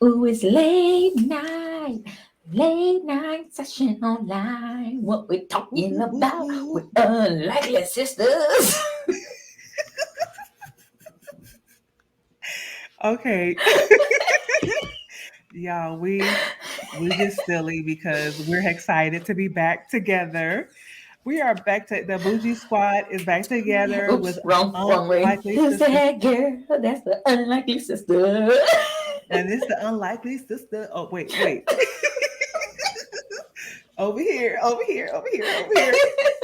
Ooh, it's late night session online. What we Ooh, talking ooh, ooh, about with ooh. unlikely sisters? Okay. Y'all, we just silly because we're excited to be back together. We are back to the Bougie Squad is back together Oops, with wrong way. Unlikely Who's Sisters. that girl? That's the unlikely sister. And it's the Unlikely Sister. Oh, wait. Over here, over here, over here, over here.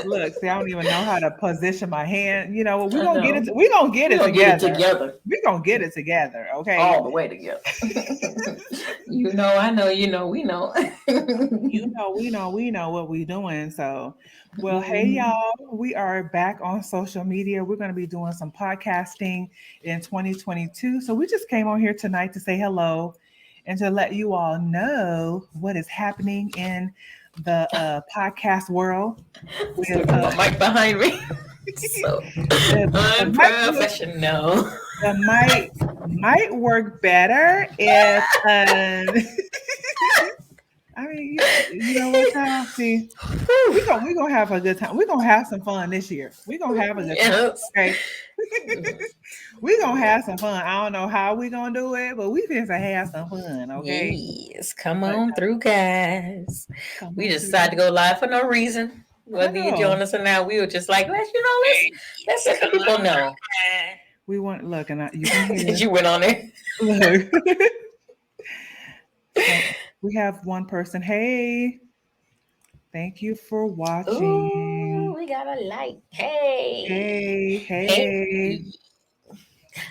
Look, see, I don't even know how to position my hand. You know, I know. we gonna get We're it gonna get it together. together. We gonna get it together, okay? All the way together. You know, I know, you know, we know. We know what we doing. So, well, hey Mhm. y'all, we are back on social media. We're going to be doing some podcasting in 2022. So we just came on here tonight to say hello and to let you all know what is happening in the podcast world. Still With got my mic behind me. So the mic, unprofessional. the might work better if I mean, you know what, y'all? See, we gonna have a good time. We're gonna have some fun this year. We're gonna have a good time. Yes. Okay. We're gonna have some fun. I don't know how we gonna do it, but we finna have some fun, okay? Yes. Come But on through, guys. come We on just through. decided to go live for no reason. I Whether you know. join us or not, we were just like, let's let the people know We want look, and you can that hear. you went on there. Look. So we have one person. Hey, thank you for Ooh, watching. we got a like. Hey. Hey, Hey.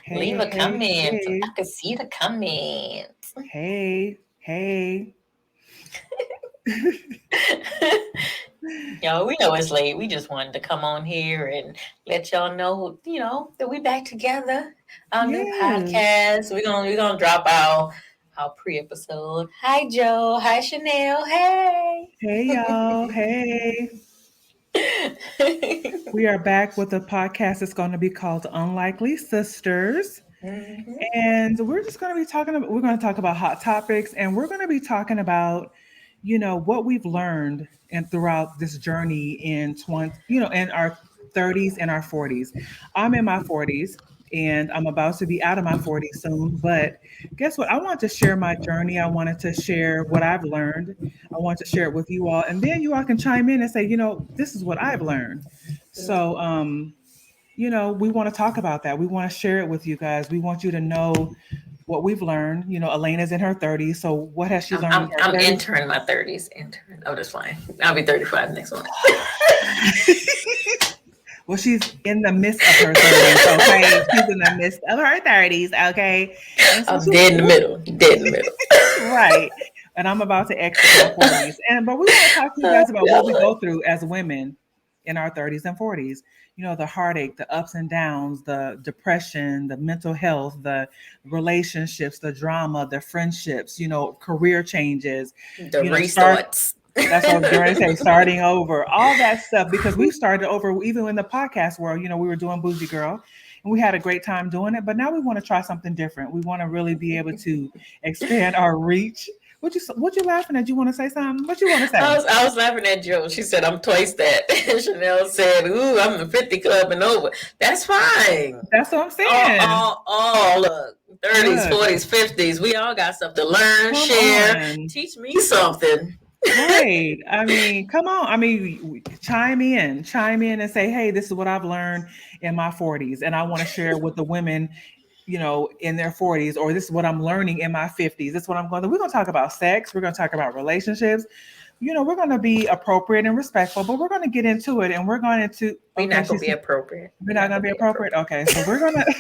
hey, Leave hey, a hey, comment so I hey, can see the comments. hey, hey. Y'all, we know it's late. We just wanted to come on here and let y'all know, that we back together. Our new Yes. podcast. We're gonna drop our pre-episode. Hi Joe. Hi Chanel. Hey. Hey, y'all. Hey. We are back with a podcast that's going to be called Unlikely Sisters. Mhm. And we're just going to be we're going to talk about hot topics and we're going to be talking about, what we've learned and throughout this journey in in our 30s and our 40s. I'm in my 40s and I'm about to be out of my 40s soon. But guess what? I want to share my journey. I wanted to share what I've learned. I want to share it with you all. And then you all can chime in and say, this is what I've learned. So, we want to talk about that. We want to share it with you guys. We want you to know what we've learned. Elena's in her 30s. So, what has she I'm, learned I'm in her I'm 30s? entering my 30s. Intern. Oh, that's fine. I'll be 35 next month. Well, she's in the midst of her 30s. Okay. She's in the midst of her 30s. Okay. And so I'm dead in the middle. Dead in the middle. right. And I'm about to exit my 40s. But we want to talk to you guys about what we God. go through as women in our 30s and 40s. The heartache, the ups and downs, the depression, the mental health, the relationships, the drama, the friendships, career changes, The start restarts. that's what I was going to say, starting over, all that stuff, because we started over even in the podcast world. We were doing Bougie Girl and we had a great time doing it. But now we want to try something different. We want to really be able to expand our reach. What you laughing at? You want to say something? What you want to say? I was laughing at Joe. She said, I'm twice that. And Chanel said, ooh, I'm the 50 club and over. That's fine. That's what I'm All, saying. all, all look, 30s, Look, 40s, 50s. We all got stuff to learn, come share, on. teach me something. Right. I mean, come on. I mean, chime in and say, hey, this is what I've learned in my 40s. And I want to share with the women, in their 40s, or this is what I'm learning in my 50s. This is what I'm going to, we're going to talk about sex. We're going to talk about relationships. We're going to be appropriate and respectful, but we're going to get into it and we're going to, We're okay, not going to be appropriate. we're We're not not going going to to be be appropriate. appropriate. Okay. So we're going to,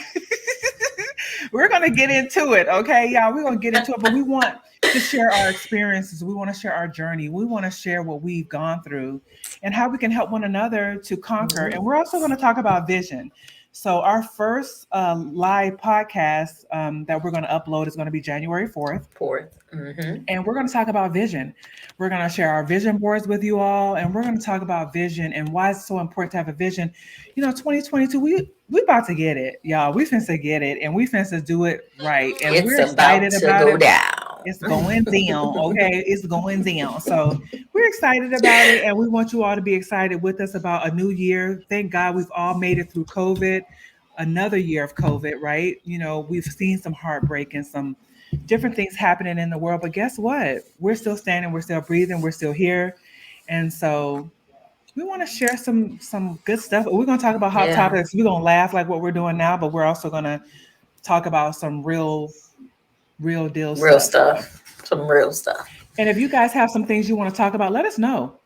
we're going to get into it. Okay. Y'all, we're going to get into it, but we want to share our experiences. We want to share our journey. We want to share what we've gone through and how we can help one another to conquer. And we're also going to talk about vision. So our first live podcast that we're going to upload is going to be January 4th. Fourth. Mm-hmm. And we're going to talk about vision. We're going to share our vision boards with you all. And we're going to talk about vision and why it's so important to have a vision. 2022, we about to get it, y'all. We finna get it and we finna do it right. And It's we're about excited to about go it. down. down. It's going down. Okay. It's going down. So we're excited about it. And we want you all to be excited with us about a new year. Thank God we've all made it through COVID, another year of COVID, right? We've seen some heartbreak and some different things happening in the world. But guess what? We're still standing, we're still breathing, we're still here. And so we want to share some good stuff. We're going to talk about hot Yeah. topics. We're going to laugh like what we're doing now, but we're also going to talk about some real deal Real stuff. stuff. Some real stuff. And if you guys have some things you want to talk about, let us know.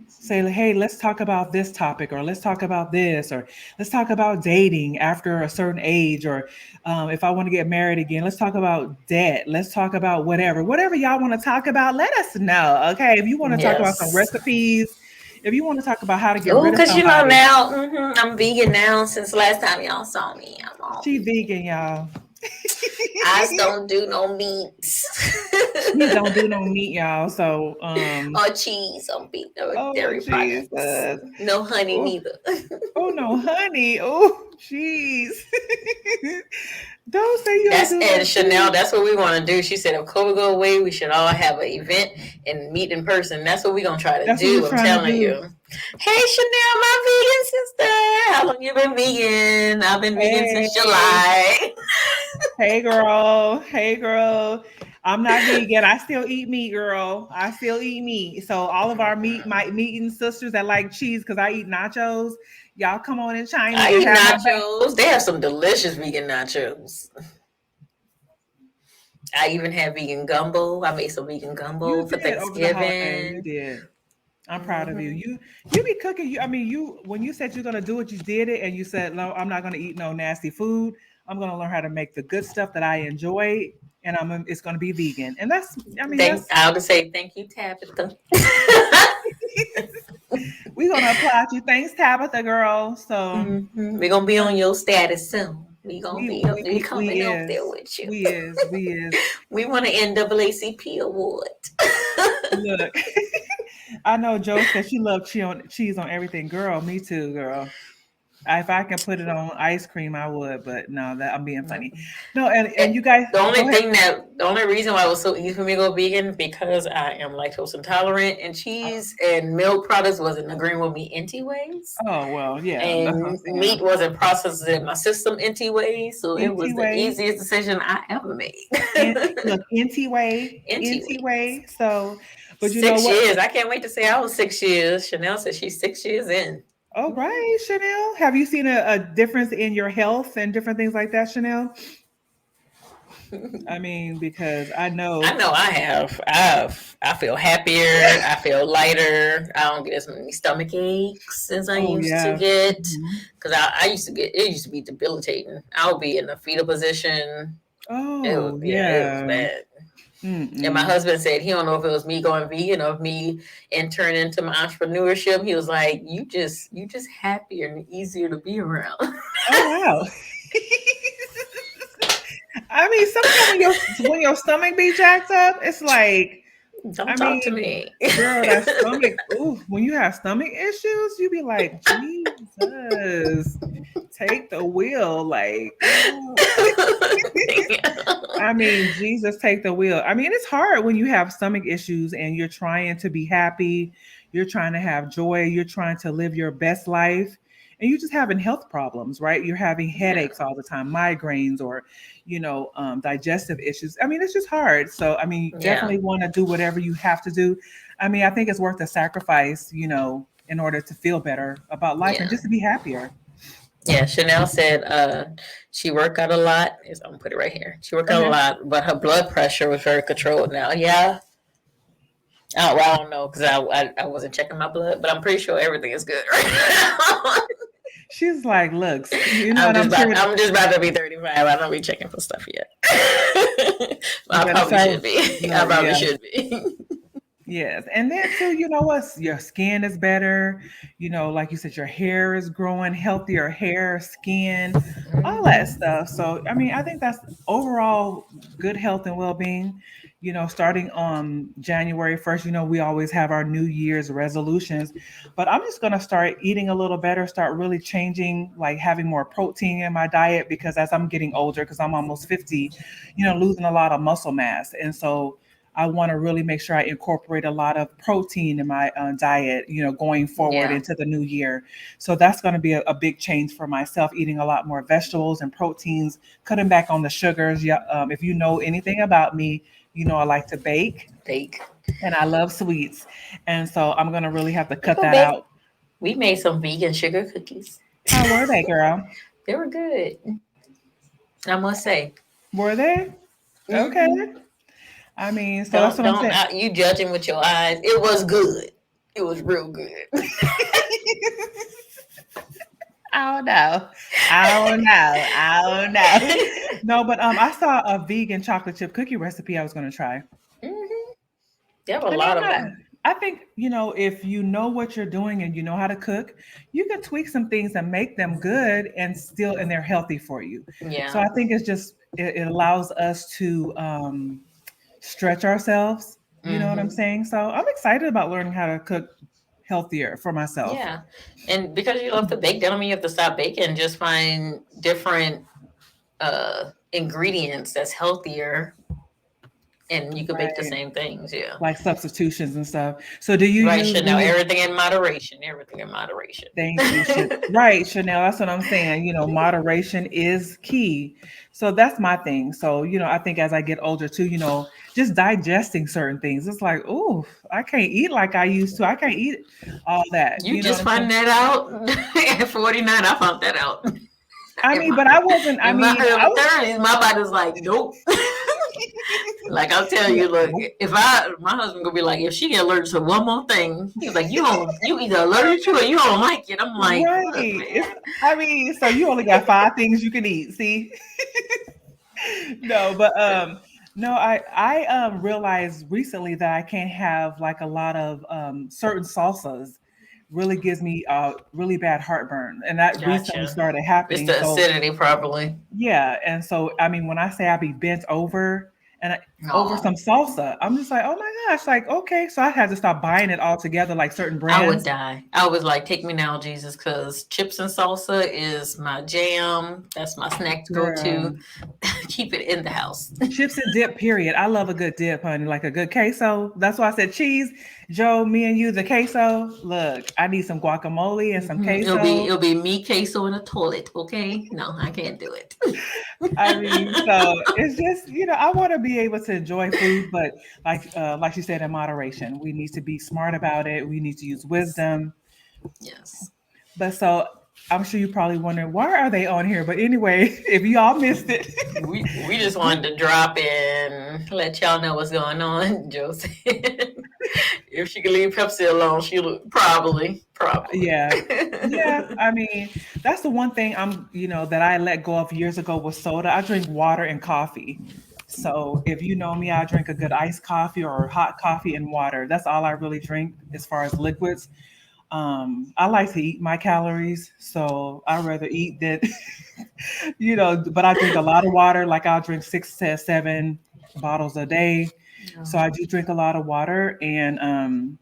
Say, hey, let's talk about this topic, or let's talk about this, or let's talk about dating after a certain age, or if I want to get married again, let's talk about debt. Let's talk about whatever y'all want to talk about. Let us know. Okay. If you want to talk about some Yes. recipes, if you want to talk about how to get Oh, rid of because somebody, now I'm vegan now since last time y'all saw me. I'm all she vegan, y'all. I just don't do no meats. She don't do no meat, y'all. So or cheese or beef or oh dairy products. Jesus. No honey Oh, neither. oh no, honey. Oh, jeez. Don't say you don't That's do no and Chanel. cheese. That's what we want to do. She said, if COVID go away, we should all have an event and meet in person. That's what we're gonna try to That's what we're do. I'm trying to telling do. you. Hey Chanel, my vegan sister. How long you been vegan? I've been vegan since Hey, July. hey, girl. Hey, girl. I'm not vegan. I still eat meat, girl. I still eat meat. So all of our my meat eating sisters that like cheese, because I eat nachos, y'all come on and chime I in. eat Have my back. nachos. They have some delicious vegan nachos. I even had vegan gumbo. I made some vegan You gumbo for did over the holiday. You Thanksgiving. did. I'm proud of you. Hmm. You be cooking. You I mean you when you said you're gonna do it, you did it, and you said no, I'm not gonna eat no nasty food. I'm gonna learn how to make the good stuff that I enjoy, and it's gonna be vegan. And that's I mean that's I'll just say thank you, Tabitha. we're gonna apply to you. Thanks, Tabitha girl. So We're gonna be on your status soon. We gonna we be up we there, we coming up there is. with you. We is. We want an NAACP award. Look, I know Joe said she loved cheese on everything. Girl, me too, girl. If I can put it on ice cream, I would, but no, that I'm being funny. No, and you guys The go ahead. only reason why it was so easy for me to go vegan because I am lactose intolerant and cheese and milk products wasn't agreeing with me anyways. Oh well, yeah, that's what I'm And saying. meat wasn't processed in my system anyways, so it was NT the way, easiest decision I ever made. look, NT Anyway, way. So, but you know six what? years. I can't wait to say I was 6 years. Chanel said she's 6 years in. All right, Chanel. Have you seen a difference in your health and different things like that, Chanel? I mean, because I I know. know I have. I feel happier. I feel lighter. I don't get as many stomach aches as I Oh used to yeah. get. Mhm. Because I used to get, it used to be debilitating. I would be in a fetal position. Oh It was yeah. bad. And my Mm-mm. husband said he don't know if it was me going vegan or if me entering into my entrepreneurship. He was like, you just happier and easier to be around. Oh wow. I mean, sometimes when your stomach be jacked up, it's like, Don't I talk to mean, me. girl, that stomach. Ooh, when you have stomach issues, you be like, Jesus, take the wheel. Like, ooh. I mean, Jesus, take the wheel. I mean, it's hard when you have stomach issues and you're trying to be happy, you're trying to have joy, you're trying to live your best life, and you're just having health problems, right? You're having Yeah, headaches all the time, migraines, or digestive issues. I mean, it's just hard. So, I mean, you yeah, definitely want to do whatever you have to do. I mean, I think it's worth the sacrifice, in order to feel better about life and yeah. just to be happier. Yeah, Chanel said she worked out a lot. I'm gonna put it right here. She worked out a Okay. lot, but her blood pressure was very controlled now. Yeah, I don't know because I wasn't checking my blood, but I'm pretty sure everything is good right now. She's like, looks, and I'm sure I'm just about to be 35. I don't be checking for stuff yet. you I better probably start. should be. I No, probably yeah. should be. Yes. And then too, you know what? Your skin is better. Like you said, your hair is growing, healthier hair, skin, all that Mhm. stuff. So, I mean, I think that's overall good health and well being. starting on January 1st, we always have our New Year's resolutions, but I'm just going to start eating a little better, start really changing, like having more protein in my diet because as I'm getting older, because I'm almost 50, losing a lot of muscle mass. And so I want to really make sure I incorporate a lot of protein in my diet, going forward Yeah. into the new year. So that's going to be a big change for myself, eating a lot more vegetables and proteins, cutting back on the sugars. Yeah, if you know anything about me, I like to bake Bake. and I love sweets. And so I'm going to really have to You cut go that bake. out. We made some vegan sugar cookies. How were they, girl? They were good, I must say. Were they? Okay. Hmm. I mean, so that's Don't what I'm don't saying. you judging with your eyes. It was good. It was real good. I don't know. I don't know. I don't know. No, but I saw a vegan chocolate chip cookie recipe I was going to try. Hmm. There were a And lot I'm of not. them. I think, if you know what you're doing and you know how to cook, you can tweak some things and make them good and they're healthy for you. So Yeah. I think it allows us to stretch ourselves. You know what I'm Hmm. saying? So I'm excited about learning how to cook healthier for myself. Yeah. And because you love to bake, that don't mean you have to stop baking. Just find different ingredients that's healthier, and you could bake the Right. same things. Yeah. Like substitutions and stuff. So do you Right, use Chanel. any? Everything in moderation. Everything in moderation. Thank you. Right, Chanel. That's what I'm saying. Moderation is key. So that's my thing. So, I think as I get older too, just digesting certain things. It's like, oh, I can't eat like I used to. I can't eat all that. You You know what just I'm find saying? that out at 49. I found that out. I In mean, my but I wasn't, I in my mean, I early was 30s, my body's like, nope. Like I'll tell you, look, nope. if my husband gonna be like, if she get allergic to one more thing, he's like, you either allergic to it or you don't like it. I'm like, Right. look, man. I mean, so you only got five things you can eat. See? No, but no, I realized recently that I can't have like a lot of certain salsas really gives me really bad heartburn, and that recently Gotcha. started It's happening. the So acidity, probably. yeah, and so I mean, when I say I be bent over and over No, some salsa, I'm just like, oh my gosh, like okay, so I had to stop buying it all together, like certain I would brands. die. I was like, take me now, Jesus, because chips and salsa is my jam. That's my snack to go to. Girl. Keep it in the house. Chips and dip, period. I love a good dip, honey, like a good queso. That's why I said cheese. Joe, me and you, the queso. Look, I need some guacamole and some Mhm. It'll queso. be me queso in a toilet. Okay, no, I can't do it. I mean, so it's just, I want to be able to enjoy food, but like you said, in moderation. We need to be smart about it. We need to use wisdom. Yes. But so I'm sure you probably wondering why are they on here? But anyway, if y'all missed it, We just wanted to drop in, let y'all know what's going on. Joe said if she could leave Pepsi alone, she'll probably. yeah. Yeah, I mean, that's the one thing that I let go of years ago was soda. I drink water and coffee. So if you know me, I drink a good iced coffee or hot coffee and water. That's all I really drink as far as liquids. I like to eat my calories, so I rather eat than but I drink a lot of water. Like I'll drink 6 to 7 bottles a day. So I do drink a lot of water and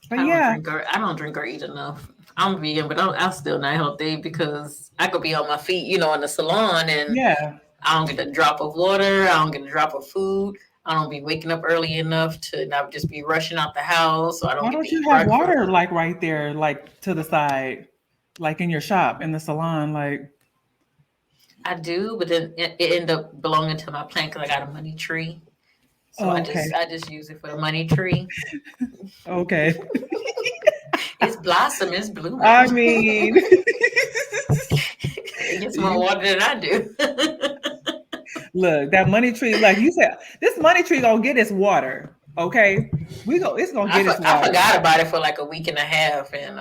but yeah, I don't drink or eat enough. I'm vegan, but I'm still not healthy because I could be on my feet, in the salon, and yeah. I don't get a drop of water. I don't get a drop of food. I don't be waking up early enough to not just be rushing out the house, so I don't Why get to don't you eat have breakfast. water like right there, like to the side, like in your shop, in the salon? Like, I do, but then it ended up belonging to my plant because I got a money tree. So oh, okay, I just use it for the money tree. okay. It's blossom, it's blooming. I mean, It gets more you water than I do. look that money tree, like you said, this money tree gonna get its water. Okay, it's gonna get its I water. forgot about it for like a week and a half, and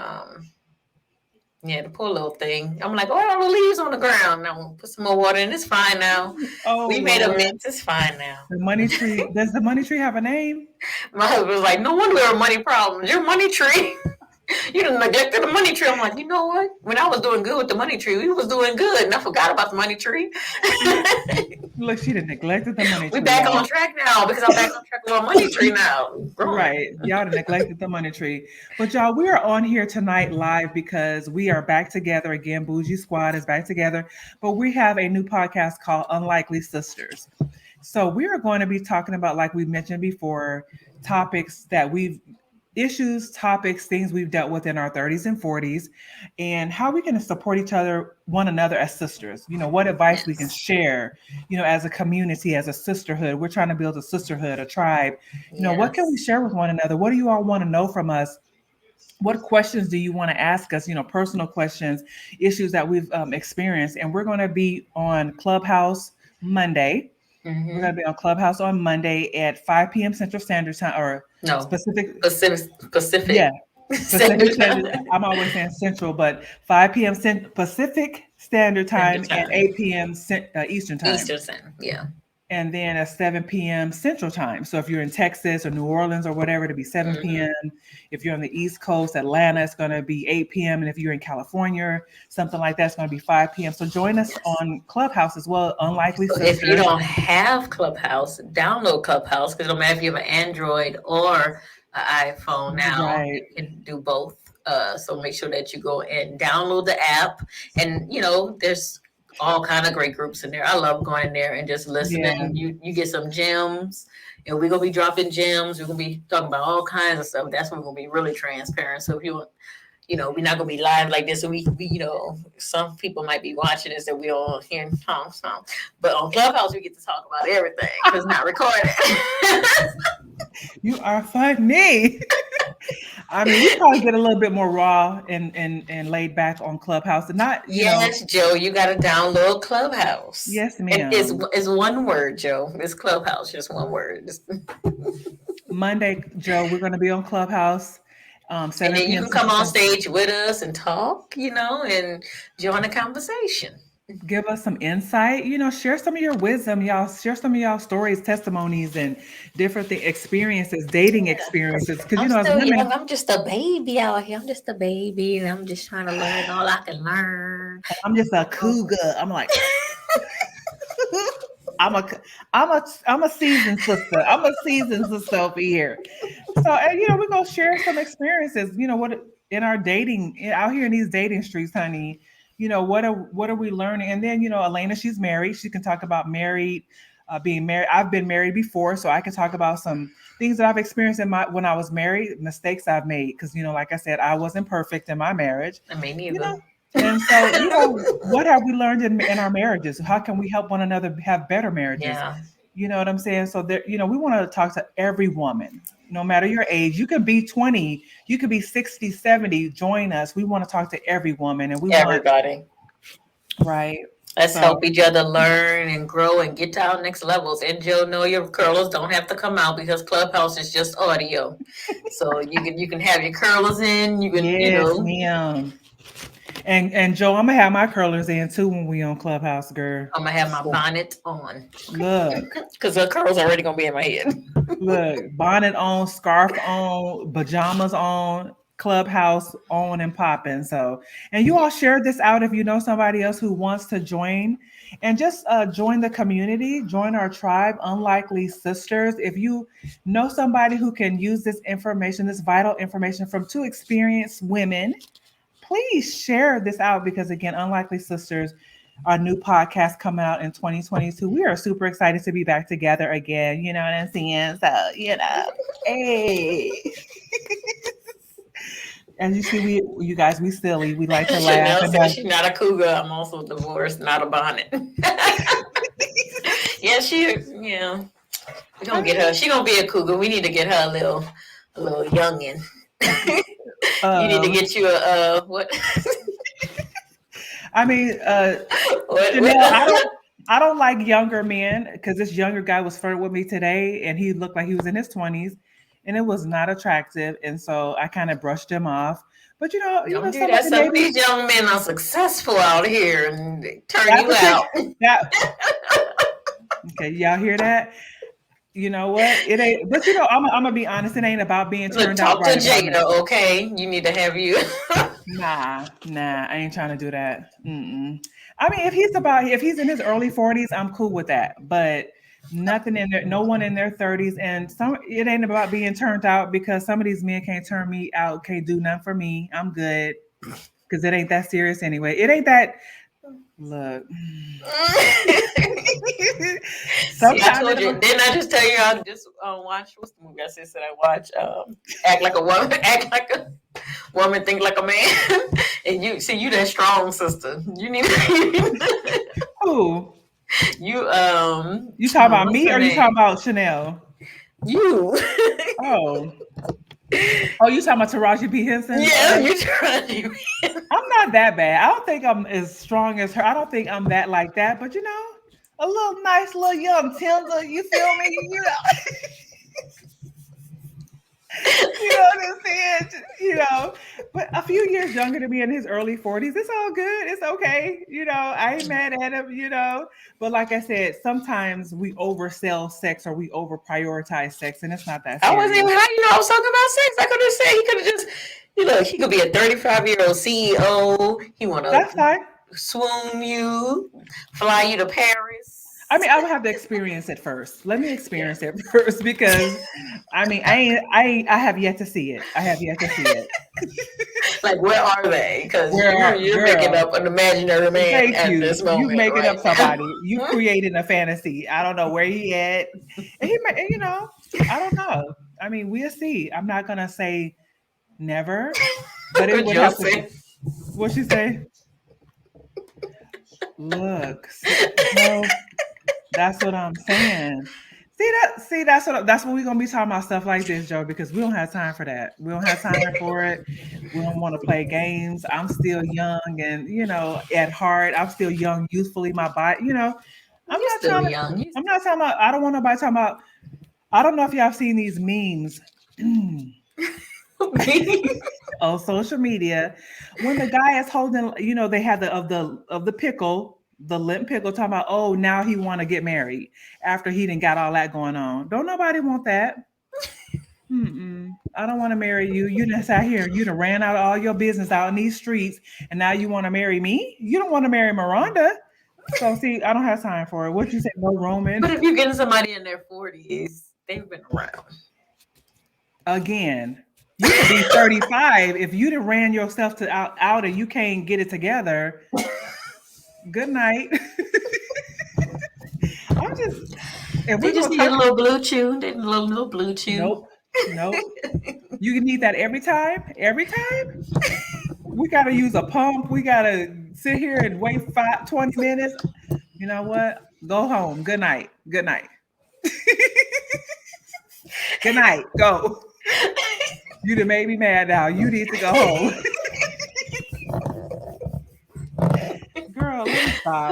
yeah, the poor little thing. I'm like, oh, all the leaves on the ground. Now put some more water in. It's fine now. Oh We made Lord, amends. It's fine now. the money tree. Does the money tree have a name? My husband was like, no wonder we have money problems. Your money tree. You done neglected the money tree. I'm like, you know what? When I was doing good with the money tree, we was doing good, and I forgot about the money tree. Look, she done neglected the money We tree, back y'all. on track now because I'm back on track with my money tree now. Right. Y'all done neglected the money tree. But y'all, we are on here tonight live because we are back together again. Bougie Squad is back together. But we have a new podcast called Unlikely Sisters. So we are going to be talking about, like we mentioned before, topics that we've issues, topics, things we've dealt with in our 30s and 40s, and how we can support each other, one another as sisters. What advice we can Yes. share, as a community, as a sisterhood. We're trying to build a sisterhood, a tribe. What can we Yes. share with one another? What do you all want to know from us? What questions do you want to ask us? Personal questions, issues that we've experienced. And we're going to be on Clubhouse Monday. We're going to be on Clubhouse on Monday at 5 p.m. Central Standard Time, or No. Pacific. Pacific. Yeah. Pacific Standard. I'm always saying Central, but 5 p.m. Pacific Standard Time and 8 p.m. Eastern Time. Eastern Time, yeah. And then at 7 p.m. Central Time. So if you're in Texas or New Orleans or whatever, it'll be 7 p.m. If you're on the East Coast, Atlanta, it's going to be 8 p.m. And if you're in California, something like that, it's going to be 5 p.m. So join us on Clubhouse as well. Unlikely Sisters. If you don't have Clubhouse, download Clubhouse, because no matter if you have an Android or an iPhone now, Right. you can do both. So make sure that you go and download the app. And, there's all kind of great groups in there. I love going in there and just listening. Yeah. You get some gems, and we're gonna be dropping gems. We're gonna be talking about all kinds of stuff. That's when we're gonna be really transparent. So if you want, we're not gonna be live like this. So we some people might be watching this that we all hear some. But on Clubhouse we get to talk about everything because it's not recorded. You are funny. I mean, we probably get a little bit more raw and laid back on Clubhouse, and not. Yes, Joe, you got to download Clubhouse. Yes, ma'am. It's one word, Joe. It's Clubhouse, just one word. Monday, Joe, we're going to be on Clubhouse. 7 and then you p.m. can come on stage with us and talk, and join the conversation. Give us some insight, share some of your wisdom, y'all. Share some of y'all stories, testimonies, and different experiences, dating experiences. Because as women, I'm just a baby out here. I'm just a baby, and I'm just trying to learn all I can learn. I'm just a cougar. I'm like, I'm a seasoned sister. I'm a seasoned sister over here. So, we're gonna share some experiences. What in our dating out here in these dating streets, honey. What are we learning? And then, Elena, she's married. She can talk about being married. I've been married before, so I can talk about some things that I've experienced when I was married, mistakes I've made. Because, like I said, I wasn't perfect in my marriage. I mean, neither. And so, what have we learned in our marriages? How can we help one another have better marriages? Yeah. You know what I'm saying? So there, we want to talk to every woman, no matter your age. You could be 20, you could be 60, 70. Join us. We want to talk to every woman, and everybody. Right. Let's help each other learn and grow and get to our next levels. And Joe, know your curlers don't have to come out because Clubhouse is just audio. So you can have your curlers in. You can, ma'am. And Joe, I'm gonna have my curlers in too when we on Clubhouse, girl. I'm gonna have my bonnet on. Look, because the curls already gonna be in my head. Look, bonnet on, scarf on, pajamas on, Clubhouse on and popping. So, and you all share this out if you know somebody else who wants to join, and just join the community, join our tribe, Unlikely Sisters. If you know somebody who can use this information, this vital information from two experienced women, please share this out because, again, Unlikely Sisters, our new podcast coming out in 2022. We are super excited to be back together again. You know what I'm saying? So, hey. As you see, we silly. We like to laugh. Chanel said she's not a cougar. I'm also divorced, not a bonnet. Yeah, we're gonna get her. She's gonna be a cougar. We need to get her a little youngin'. You need to get you a what? I mean, Chanel, I don't like younger men because this younger guy was flirting with me today, and he looked like he was in his 20s, and it was not attractive, and so I kind of brushed him off. But some of these young men are successful out here and they turn you out. Okay, y'all hear that? You know what? It ain't. But you know, I'm gonna be honest. It ain't about being Look, turned out talk to right about now. Jada, okay? You need to have you. Nah, I ain't trying to do that. Mm-mm. I mean, if he's in his early 40s, I'm cool with that. But nothing in there, no one in their 30s, and some it ain't about being turned out because some of these men can't turn me out, can't do nothing for me. I'm good because it ain't that serious anyway. It ain't that. Look, See, I sometimes told it you. don't. Didn't I just tell you I just watch what's the movie I said I watch? Act like a woman, act like a woman, think like a man. And you see, you that strong sister. You need Who you you talking about what's me her or you talking name? about Chanel? You. Oh, you talking about Taraji P Henson? Yeah, you trying to. I'm not that bad. I don't think I'm as strong as her. I don't think I'm that like that. But you know, a little nice, little young tender. You feel me? You know, you know what I'm saying? You know, but a few years younger than me in his early 40s. It's all good. It's okay. You know, I ain't mad at him. You know, but like I said, sometimes we oversell sex or we over prioritize sex, and it's not that I wasn't even serious. how you know I was talking about sex. I could have said he could have just he could be a 35-year-old CEO. He wanna That's fine. swoon you, fly you to Paris. I mean, I would have to experience it first. Let me Yeah. experience it first because I mean, I have yet to see it. I have yet to see it. Like where are they? Because Where, you're making girl, up an imaginary man thank at you. this You moment making up right now. somebody. You creating a fantasy. I don't know where he at. And you know, I don't know. I mean, we'll see. I'm not gonna say never, but it What would you'll have to be. say. What she say? Look, Joe. That's what I'm saying. See, that's what we're gonna be talking about stuff like this, Joe, because we don't have time for that. We don't have time for it. We don't want to play games. I'm still young and you know, at heart, I'm still young, youthfully, my body, you know, I'm You're not still trying to young. I'm not talking about I don't want nobody talking about I don't know if y'all have seen these memes on social media when the guy is holding, you know, they had the pickle, the limp pickle, talking about, oh, now he want to get married after he didn't got all that going on. Don't nobody want that. Mm-mm. I don't want to marry you. You just out here, you done ran out all your business out in these streets, and now you want to marry me? You don't want to marry Miranda. So see, I don't have time for it. What you say, no But Roman? if you're getting somebody in their 40s, they've been around. Again, you could be 35 if you done ran yourself to out and you can't get it together. Good night. I'm just, if They we're just gonna need a talk, little blue chew. They need a little blue chew. nope, nope. You can need that every time. Every time we gotta use a pump. We gotta sit here and wait 20 minutes. You know what? Go home. Good night. Good night. Good night. Go. You done made me mad now. You need to go home. Girl, let me stop.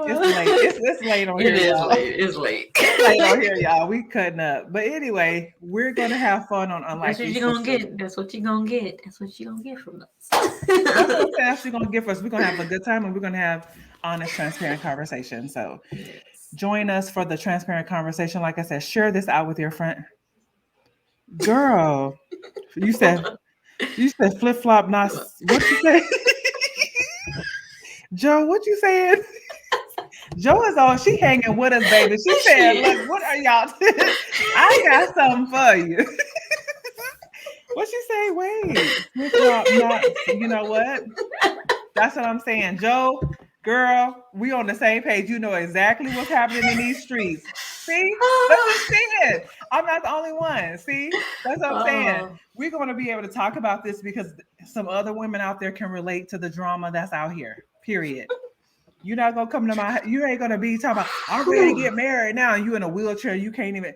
It's late. It's late on It here, is y'all. late. It's late. It's late on here, y'all. We cutting up. But anyway, we're gonna have fun on That's what Unlikely you're gonna Sisters. get. That's what you're gonna get. That's what you're gonna get from us. That's what I'm saying. That's what you're gonna give us. We're gonna have a good time and we're gonna have honest, transparent conversation. So Yes. join us for the transparent conversation. Like I said, share this out with your friend. Girl, you said flip flop, not what you say, Joe. What you saying? Joe is on. She hanging with us, baby. She said, Shit. "Look, what are y'all? I got something for you." What she say? Wait, flip flop, not. You know what? That's what I'm saying, Joe. Girl, we on the same page. You know exactly what's happening in these streets. See, that's what I'm saying. I'm not the only one. See, that's what I'm saying. Oh, We're going to be able to talk about this because some other women out there can relate to the drama that's out here. Period. You're not gonna come to my. You ain't gonna be talking about. I'm ready to whew. get married now. And you in a wheelchair. You can't even.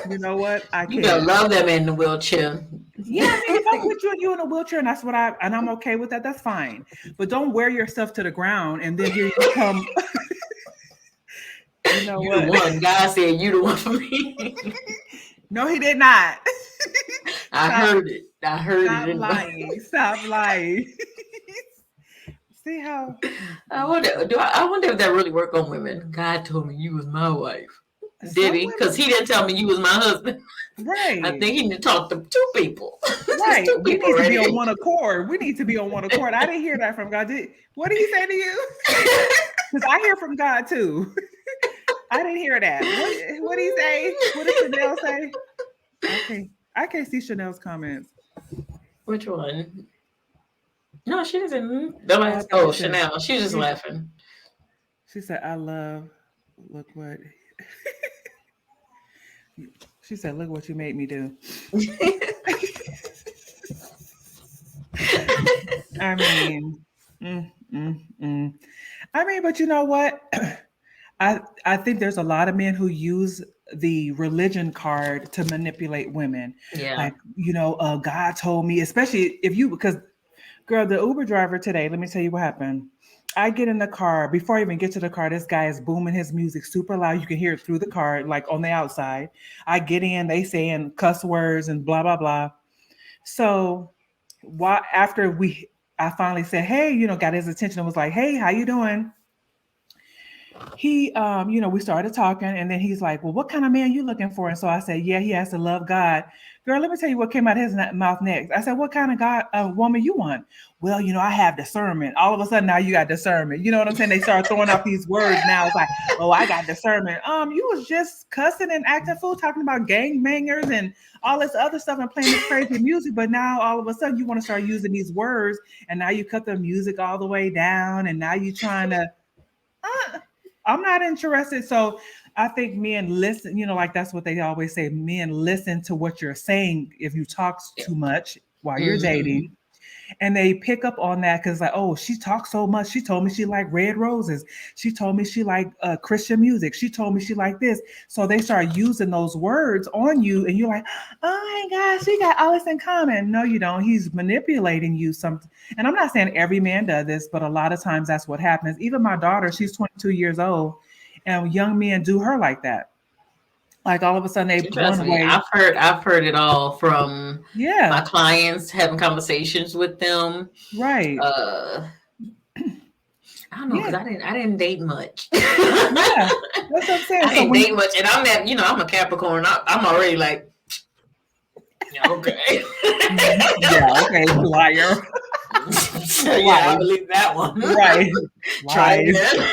You know what? I You better can't. love them in the wheelchair. Yeah, I mean, if I'm with you and you in a wheelchair, and that's what I'm okay with that. That's fine. But don't wear yourself to the ground and then here you come. You know You the what? one. God said you the one for me. No, he did not. I Stop. heard it. I heard it Stop in my. lying. Stop lying. See how? I wonder. I wonder if that really work on women. God told me you was my wife. Did Some he? Because he women, didn't tell me you was my husband. I right, think he need to talk to two people. There's right. two We people need to right be on here. one accord. We need to be on one accord. I didn't hear that from God. What did he say to you? Because I hear from God too. I didn't hear that. What did he say? What did Chanel say? I can't see Chanel's comments. Which one? No, she doesn't. Oh, I Nobody's. thought Oh, Chanel. She was just she, laughing. she said, I love, look what, she said, look what you made me do. I mean, mm, mm, mm. I mean, but you know what? I think there's a lot of men who use the religion card to manipulate women. Yeah. Like, God told me, especially if you, because girl, the Uber driver today, let me tell you what happened. I get in the car. Before I even get to the car, this guy is booming his music super loud. You can hear it through the car, like on the outside. I get in, they saying cuss words and blah, blah, blah. So after I finally said, hey, got his attention and was like, hey, how you doing? He we started talking, and then he's like, well, what kind of man you looking for? And so I said, yeah, he has to love God. Girl, let me tell you what came out of his mouth next. I said, what kind of God woman you want? Well, I have discernment. All of a sudden now you got discernment. You know what I'm saying? They start throwing out these words now. It's like, oh, I got discernment. You was just cussing and acting fool, talking about gangbangers and all this other stuff and playing this crazy music, but now all of a sudden you want to start using these words, and now you cut the music all the way down, and now you trying to I'm not interested. So I think men listen, like that's what they always say. Men listen to what you're saying if you talk Yeah. too much while you're Mhm. dating. And they pick up on that because like, oh, she talks so much. She told me she liked red roses. She told me she liked Christian music. She told me she liked this. So they start using those words on you, and you're like, oh my gosh, we got all this in common. No, you don't. He's manipulating you. And I'm not saying every man does this, but a lot of times that's what happens. Even my daughter, she's 22 years old, and young men do her like that. Like all of a sudden they Trust blown me, away. I've heard it all from my Yeah, clients having conversations with them. right. Uh, I don't know because Yeah, I didn't date much. yeah. That's what I'm saying. I So didn't when date much, and I'm a Capricorn. I'm already like, yeah, okay. yeah, okay, liar. So, yeah, I Lies. believe that one. Right. Try Lies. again.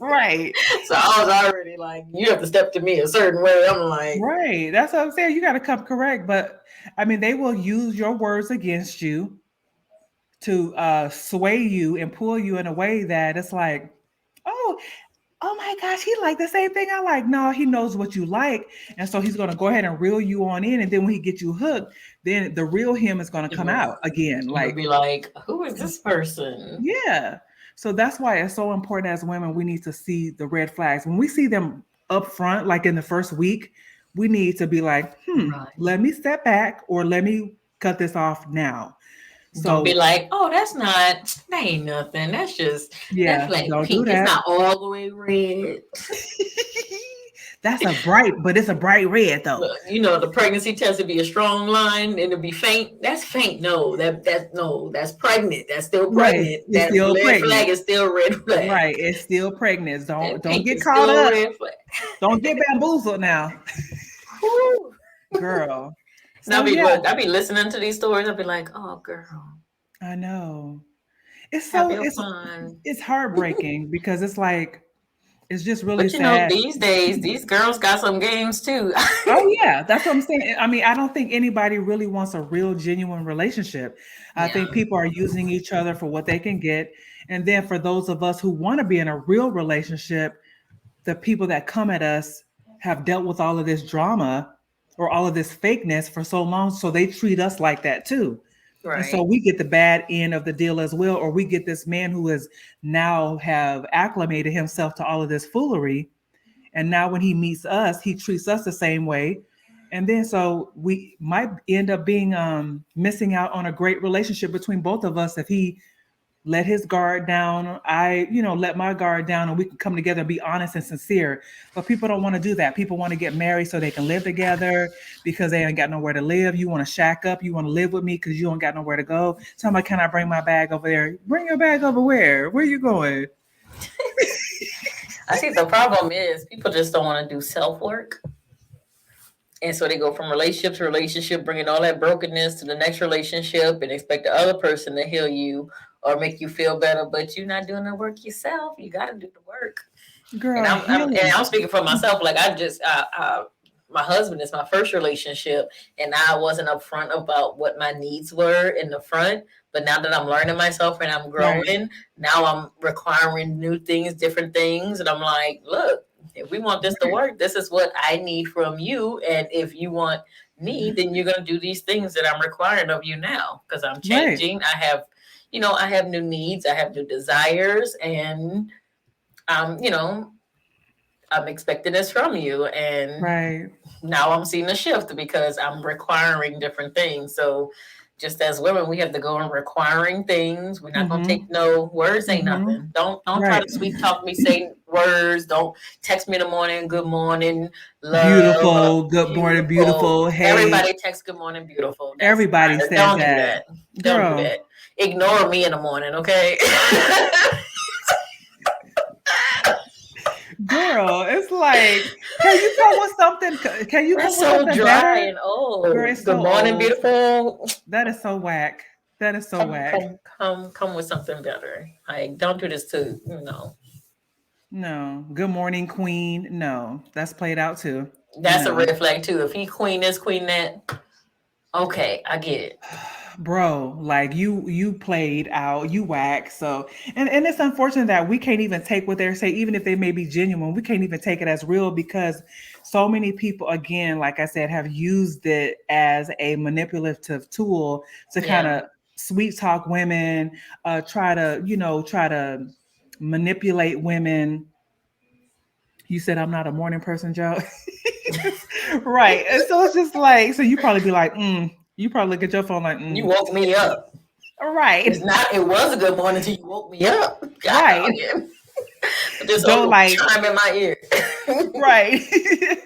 Right. So I was already like, you have to step to me a certain way. I'm like, Right. That's what I'm saying. You got to come correct. But I mean, they will use your words against you to sway you and pull you in a way that it's like, oh, oh my gosh, he like the same thing I like. No, he knows what you like. And so he's going to go ahead and reel you on in. And then when he gets you hooked, then the real him is going to come out again. you'll Like, be like, who is this person? yeah. So that's why it's so important as women, we need to see the red flags. When we see them up front, like in the first week, we need to be like, Right. let me step back or let me cut this off now. Don't be So like, oh, that ain't nothing. That's yeah, like don't do pink. It's that. not all the way red. That's but it's a bright red though. Look, the pregnancy test would be a strong line and it'd be faint. That's faint. No, no, that's pregnant. That's still Right. pregnant. It's That still red pregnant. flag is still red flag. Right. It's still pregnant. That Don't pink get is caught still up. red flag. Don't get bamboozled now. Whew. Girl. And I'll So be yeah, look, I'll be listening to these stories. I'll be like, oh girl, I know. It's have so your fun. it's heartbreaking because it's like it's just really But sad. these days, these girls got some games too. Oh yeah, that's what I'm saying. I mean, I don't think anybody really wants a real genuine relationship. I Yeah, think people are using each other for what they can get. And then for those of us who want to be in a real relationship, the people that come at us have dealt with all of this drama or all of this fakeness for so long, so they treat us like that too. And so right. we get the bad end of the deal as well, or we get this man who has now have acclimated himself to all of this foolery. And now when he meets us, he treats us the same way. And then so we might end up being missing out on a great relationship between both of us if he let his guard down. Let my guard down, and we can come together and be honest and sincere. But people don't want to do that. People want to get married so they can live together because they ain't got nowhere to live. You want to shack up. You want to live with me because you don't got nowhere to go. Somebody, can I bring my bag over there? Bring your bag over where? Where you going? I see the problem is people just don't want to do self work. And so they go from relationship to relationship, bringing all that brokenness to the next relationship and expect the other person to heal you or make you feel better. But you're not doing the work yourself. You got to do the work. And Girl, I'm healing. speaking for myself. Like my husband is my first relationship, and I wasn't upfront about what my needs were in the front. But now that I'm learning myself and I'm Right. growing, now I'm requiring new things, different things, and I'm like, look, if we want this to Right. work, this is what I need from you, and if you want me, then you're gonna do these things that I'm requiring of you now because I'm Right. changing. I have new needs, I have new desires, and you know, I'm expecting this from you, and Right. now I'm seeing a shift because I'm requiring different things. So just as women, we have to go and requiring things. We're not gonna Mm-hmm. take no words, ain't Mm-hmm. nothing. Don't try Right. to sweet talk me, say words. Don't text me in the morning, good morning, love, Beautiful. Good morning, beautiful. beautiful. Hey, Everybody text good morning, beautiful. That's everybody not, says don't do that. that. Don't do Girl, that. Ignore me in the morning, okay? girl, it's like, can you come with something? Can you come That's with so something dry better? and Girl, old. it's Good so morning, old. beautiful. That is so whack. That is so come whack. come come with something better. Like don't do this to No. Good morning, queen. No, that's played out too. that's a No. red flag too. If he queen this, queen that, okay, I get it. Bro, like you played out, you whack. So and it's unfortunate that we can't even take what they're saying, even if they may be genuine, we can't even take it as real because so many people, again, like I said, have used it as a manipulative tool to kind Yeah. of sweet talk women, try to manipulate women. You said I'm not a morning person, Joe. Right. And so it's just like, so you probably be like, you probably look at your phone like, You woke me up. right. It's not it was a good morning until you woke me up. God Right. again. But this Don't old like, chime in my ear. right.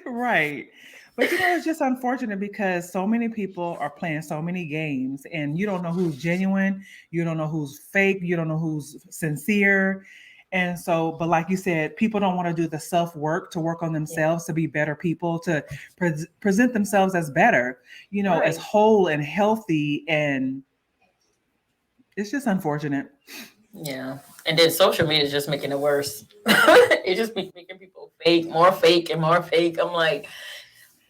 Right. But it's just unfortunate because so many people are playing so many games and you don't know who's genuine, you don't know who's fake, you don't know who's sincere. And so, but like you said, people don't want to do the self work to work on Yeah. themselves to be better people, to present themselves as better, as Right. whole and healthy. And it's just unfortunate. Yeah. And then social media is just making it worse. It just be making people fake and more fake. I'm like,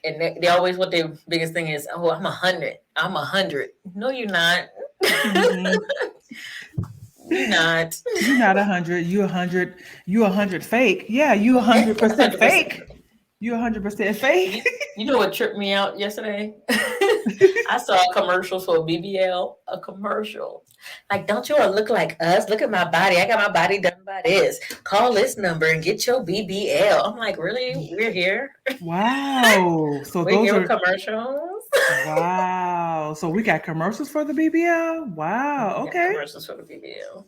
and they always what their biggest thing is, oh, I'm 100. I'm 100. No, you're not. Mm-mm. You're not. You're not 100. You 100. You 100 fake. Yeah, you 100% 100%. fake. You 100% fake. You know what tripped me out yesterday? I saw a commercial for a BBL, a commercial. Like, don't you all look like us? Look at my body. I got my body done by this. Call this number and get your BBL. I'm like, really? We're here? Wow. So We're those here with are commercials? wow. So we got commercials for the BBL. Wow. We got Okay. commercials for the BBL.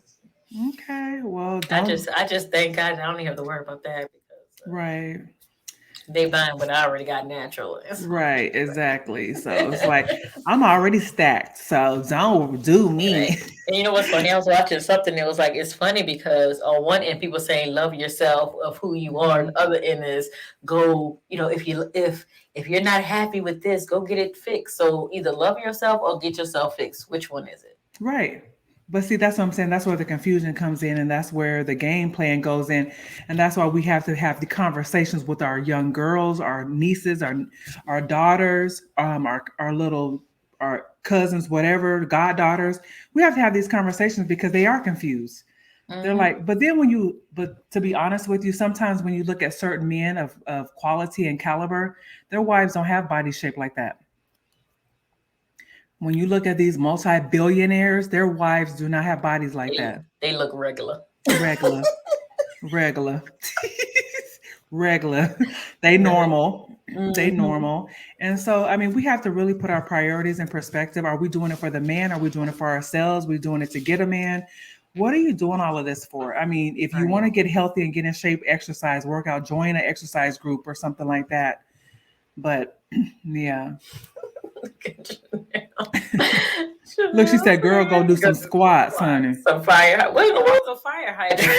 Okay. Well, I don't just, I just thank God I don't even have to worry about that because right. they buying what I already got natural. Right, exactly. So it's like I'm already stacked. So don't do Right. me. And you know what's funny? I was watching something that was like, it's funny because on one end, people saying love yourself of who you are, and Mhm. the other end is go, if you're not happy with this, go get it fixed. So either love yourself or get yourself fixed. Which one is it? Right. But see, that's what I'm saying. That's where the confusion comes in, and that's where the game plan goes in. And that's why we have to have the conversations with our young girls, our nieces, our daughters, our little our cousins, whatever, goddaughters. We have to have these conversations because they are confused. They're Mm-hmm. like, but to be honest with you, sometimes when you look at certain men of quality and caliber, their wives don't have body shape like that. When you look at these multi-billionaires, their wives do not have bodies like They, that. they look regular. Regular, regular, regular. They Right. normal. They Mm-hmm. normal. And so, I mean, we have to really put our priorities in perspective. Are we doing it for the man? Are we doing it for ourselves? Are we doing it to get a man? What are you doing all of this for? I mean, if you want Right. to get healthy and get in shape, exercise, work out, join an exercise group or something like that. But yeah. Look, she Chanel said, girl, go said, do go some do some squats, squats. honey. Some fire. What in the world's a fire hydrant?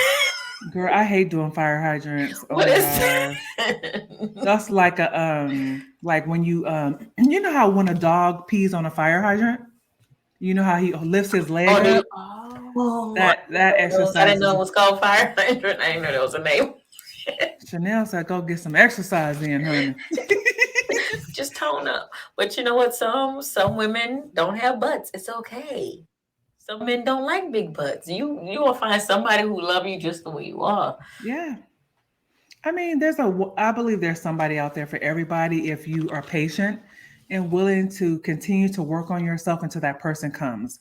Girl, I hate doing fire hydrants. Oh What my is god. that? That's like when you you know how when a dog pees on a fire hydrant, you know how he lifts his leg Oh, do you? up? Oh, That I didn't exercise know is it was called fire hydrant. I didn't know there was a name. Chanel said go get some exercise in, honey. Just tone up. But you know what? Some women don't have butts. It's okay. Some men don't like big butts. You will find somebody who love you just the way you are. Yeah. I mean, I believe there's somebody out there for everybody if you are patient and willing to continue to work on yourself until that person comes,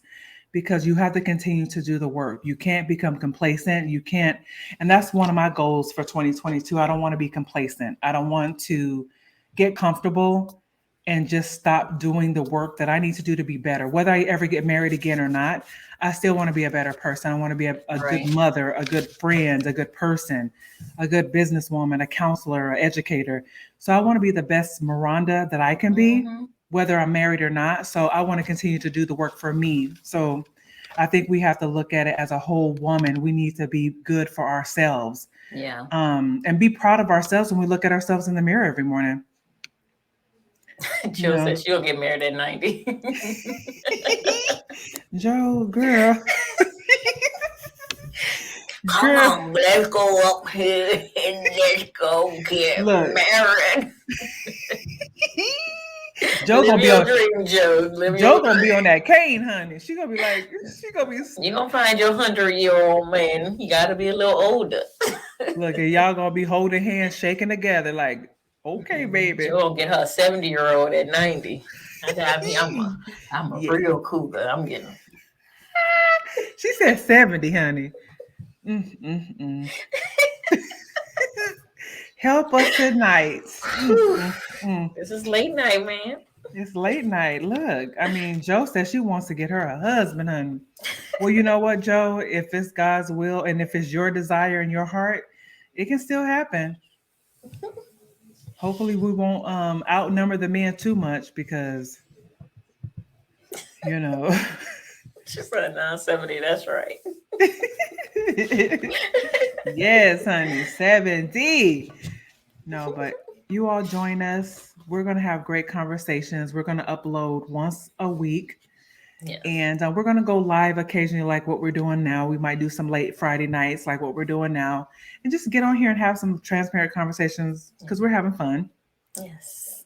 because you have to continue to do the work. You can't become complacent. You can't, and that's one of my goals for 2022. I don't want to be complacent. I don't want to get comfortable and just stop doing the work that I need to do to be better. Whether I ever get married again or not, I still want to be a better person. I want to be a good Right. mother, a good friend, a good person, a good businesswoman, a counselor, an educator. So I want to be the best Miranda that I can be, Hmm. whether I'm married or not. So I want to continue to do the work for me. So I think we have to look at it as a whole woman. We need to be good for ourselves, Yeah. and be proud of ourselves when we look at ourselves in the mirror every morning. You Jill know, said she'll get married at 90. Joe, girl, Come girl, on, let's go up here and let's go get look, married. Joe Live gonna be your on. dream, Joe. Live Joe your gonna be dream. on that cane, honey. She gonna be like, she gonna be. You're gonna find your 100-year-old man. He gotta be a little older. Look, and y'all gonna be holding hands, shaking together, like, okay, baby. Joe will get her a 70-year-old at 90. I got me. I'm a Yeah, real cougar. I'm getting. she said 70, honey. Mm, mm, mm. Help us tonight. Mm, Whew. mm, mm. This is late night, man. It's late night. Look, I mean, Joe says she wants to get her a husband, honey. Well, you know what, Joe? If it's God's will and if it's your desire in your heart, it can still happen. Hopefully, we won't outnumber the men too much because, you know. She said 970. That's right. Yes, honey, 70. No, but you all join us. We're going to have great conversations. We're going to upload once a week. Yes. And we're going to go live occasionally, like what we're doing now. We might do some late Friday nights, like what we're doing now, and just get on here and have some transparent conversations because we're having fun. Yes.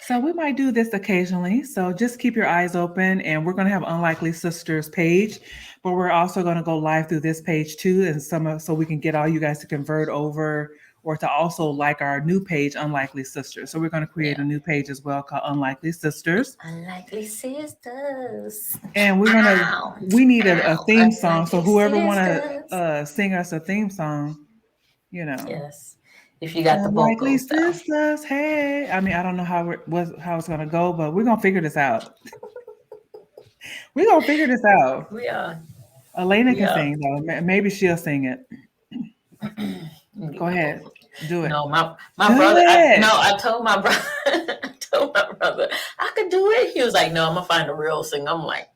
So we might do this occasionally. So just keep your eyes open, and we're going to have Unlikely Sisters page, but we're also going to go live through this page too, and so we can get all you guys to convert over or to also like our new page, Unlikely Sisters. So we're going to create Yeah. a new page as well called Unlikely Sisters, Unlikely sisters. and Ow. we need a Ow. theme song. So Unlikely whoever want sisters. to sing us a theme song, you know. Yes. If you got the Unlikely vocals, though. sisters, hey. I mean, I don't know how it's gonna go, but we're gonna figure this out. We're gonna figure this out. We are. Elena We can are. sing though. Maybe she'll sing it. Let me get Go my ahead, vocals. do it. No, my Do brother. it. I told my brother. I told my brother I could do it. He was like, "No, I'm gonna find a real singer." I'm like,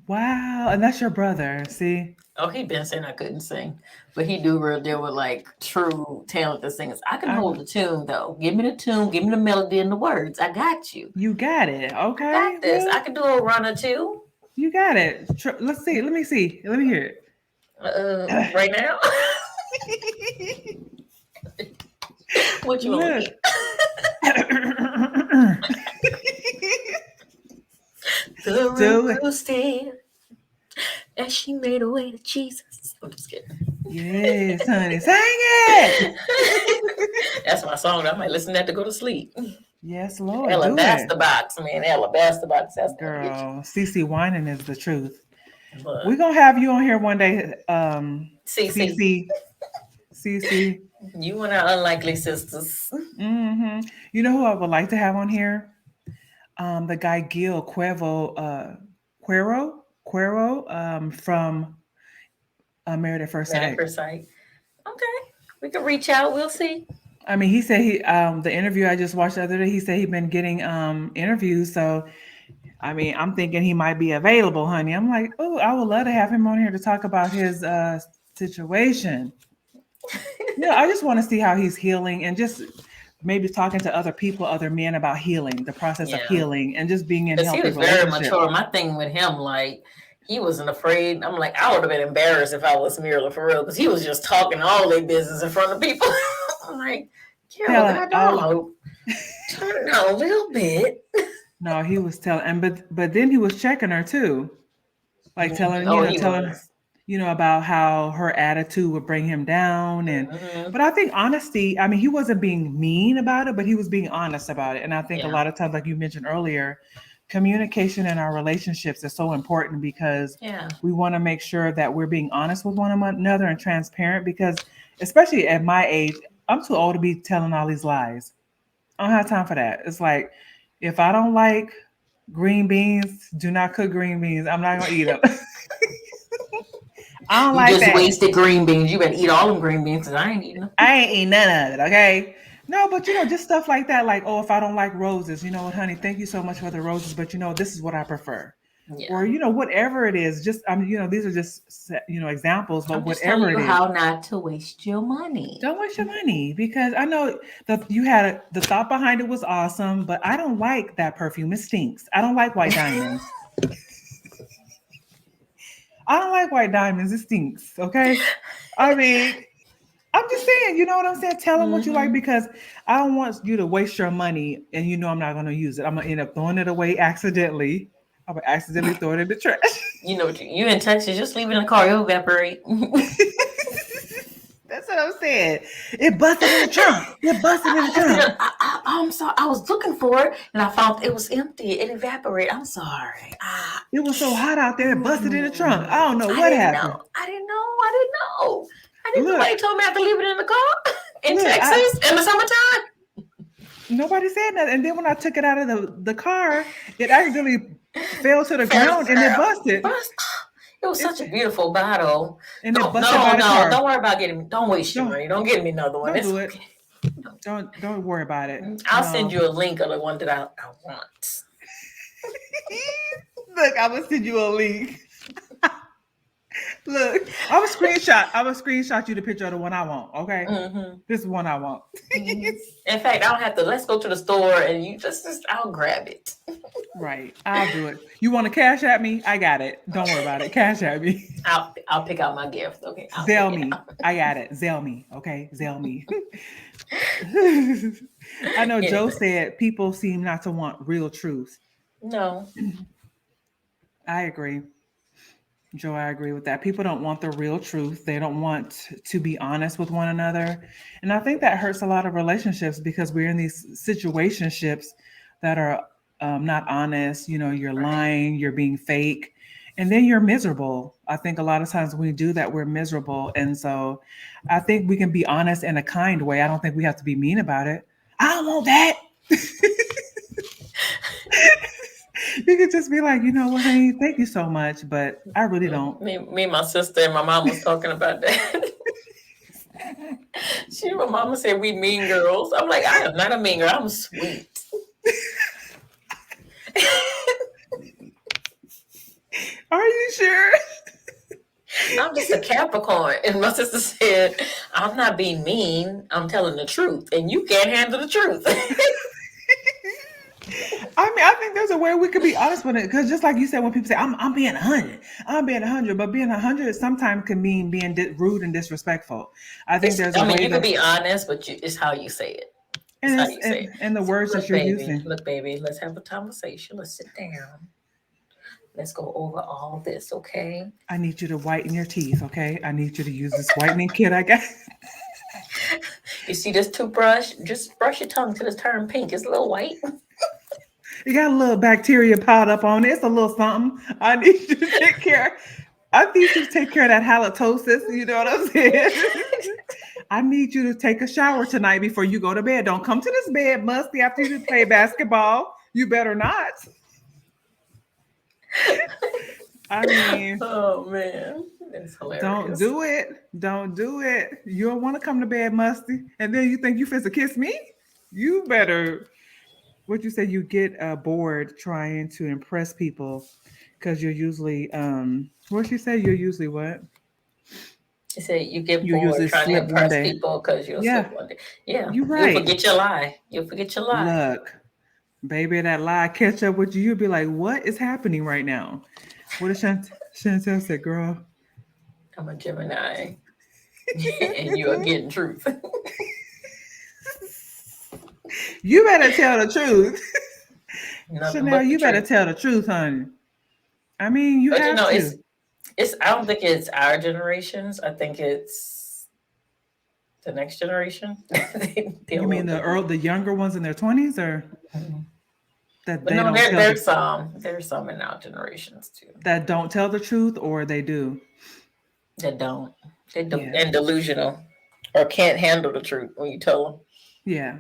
Wow, and that's your brother. See, "Oh, he been saying I couldn't sing, but he do real deal with like true talented singers. I can I hold the tune though. Give me the tune, give me the melody and the words. I got you. you got it. I Okay, got this. well, I can do a run or two. you got it. Let's see. Let me see. Let me hear Right now. it. What you want Look. to The Do it. road stairs as she made her way to Jesus. I'm just kidding. Yes, honey. Sing it. That's my song. I might listen to that to go to sleep. Yes, Lord. Do it. Alabaster box, man. Alabaster box. That's gonna get Girl, CC whining is the truth. you. We're But gonna have you on here one day, CC, CC. CC. you and our unlikely sisters. You know who I would like to have on here? The guy Gil Cuero, from Married at First Met at Sight. first sight. Okay. We can reach out. We'll see. I mean, he said the interview I just watched the other day. He said he'd been getting interviews, so I mean, I'm thinking he might be available, honey. I'm like, oh, I would love to have him on here to talk about his situation. Yeah, I just want to see how he's healing and just maybe talking to other people, other men about healing, the process of Yeah. healing and just being in Because he healthy was very relationships. mature. My thing with him, like, he wasn't afraid. I'm like, I would have been embarrassed if I was Miracle for real, because he was just talking all their business in front of people. I'm like, Carol, Telling God all dog, turn it down a little bit. no, he was telling and but then he was checking her too. Like telling, Oh, he telling was. about how her attitude would bring him down and Hmm. but I think honesty, I mean, he wasn't being mean about it, but he was being honest about it. And I think a Yeah. lot of times, like you mentioned earlier, communication in our relationships is so important because Yeah. we want to make sure that we're being honest with one another and transparent because especially at my age, I'm too old to be telling all these lies. I don't have time for that. It's like if I don't like green beans, do not cook green beans. I'm not gonna eat them. I don't You like just that. wasted green beans. You better eat all them green beans, because I ain't eating them. I ain't eat none of it, okay? No, but just stuff like that, like, oh, if I don't like roses, honey, thank you so much for the roses, but this is what I prefer. Yeah. Or, whatever it is, just these are just examples, but I'm just telling whatever it you is, how not to waste your money. don't waste your money because I know that you had the thought behind it was awesome, but I don't like that perfume. It stinks. I don't like white diamonds. I don't like white diamonds. It stinks. Okay. I mean, I'm just saying, you know what I'm saying? Tell them what you like Hmm. because I don't want you to waste your money and I'm not going to use it. I'm going to end up throwing it away accidentally. I'm going to accidentally throw it in the trash. You know, you in Texas, just leave it in the car, it'll evaporate. That's what I'm saying. It busted in the trunk. It busted in the I left it. trunk. I'm sorry. I was looking for it, and I found it was empty. It evaporated. I'm sorry. It was so hot out there. It busted in the trunk. I don't know I what didn't know. happened. I didn't know. I didn't know. I didn't. Look, Nobody told me I have to leave it in the car in look, I Texas in the summertime. nobody said that. And then when I took it out of the car, it accidentally fell to the Fell ground and it down. busted. It was It such a beautiful bottle. and it No, busted no, by the no. car. Don't worry about getting. Don't waste your Don't money. Don't get me another one. don't It's do it. okay. No. Don't worry about it. I'll send No. you a link of the one that I want. Look, I'm gonna send you a link. Look, I'm a screenshot. I'm gonna screenshot you the picture of the one I want. Okay, Hmm. this is one I want. Hmm. In fact, I don't have to. Let's go to the store and you just I'll grab it. Right, I'll do it. You want to cash at me? I got it. Don't worry about it. Cash at me. I'll pick out my gift. Okay, I'll Zell pick it me. out. I got it. Zell me. Okay, Zell me. I know Joe Anyway, said people seem not to want real truth. no, I agree. Joe, I agree with that. People don't want the real truth. They don't want to be honest with one another. And I think that hurts a lot of relationships because we're in these situationships that are not honest. You're right. lying, you're being fake, and then you're miserable. I think a lot of times when we do that, we're miserable. And so I think we can be honest in a kind way. I don't think we have to be mean about it. I don't want that. You could just be like, you know what, honey, thank you so much, but I really don't. Me, and my sister and my mom was talking about that. My mama said we mean girls. I'm like, I am not a mean girl. I'm sweet. Are you sure? I'm just a Capricorn. And my sister said, I'm not being mean. I'm telling the truth, and you can't handle the truth. I mean, I think there's a way we could be honest with it because just like you said, when people say I'm being 100, I'm being 100, but being 100 sometimes can mean being rude and disrespectful. I think there's a I mean, way you could that, be honest, but it's how you say it. It's and how it's you say it. and the So, words that you're using. look, baby, let's have a conversation. Let's sit down. Let's go over all this, okay? I need you to whiten your teeth, okay? I need you to use this whitening kit I got. You see this toothbrush? Just brush your tongue till it's turned pink. It's a little white. You got a little bacteria piled up on it. It's a little something. I need you to take care. I need you to take care of that halitosis. You know what I'm saying? I need you to take a shower tonight before you go to bed. Don't come to this bed musty after you play basketball. You better not. I mean, Oh man, it's don't hilarious. do it. Don't do it. You don't want to come to bed musty. And then you think you finna kiss me? You better, what you say, you get bored trying to impress people because you're usually, what she say? You're usually what? She said you get You bored usually trying to slip one impress day. people because you'll Yeah, slip one day. Yeah, you're you'll right. forget your lie. You'll forget your lie. Look, baby, that lie catch up with you. You'll be like, what is happening right now? What did Chantel said, girl? I'm a Gemini, and you are getting truth. You better tell the truth. Nothing Chanel, but the you better truth. tell the truth, honey. I mean, you But have to. it's. I don't think it's our generations. I think it's the next generation. They're a You little mean different. the younger ones in their 20s, or Mhm. that But they no, don't tell the there's some in our generations too that don't tell the truth, or they do? that don't. Yeah. And delusional or can't handle the truth when you tell them. Yeah.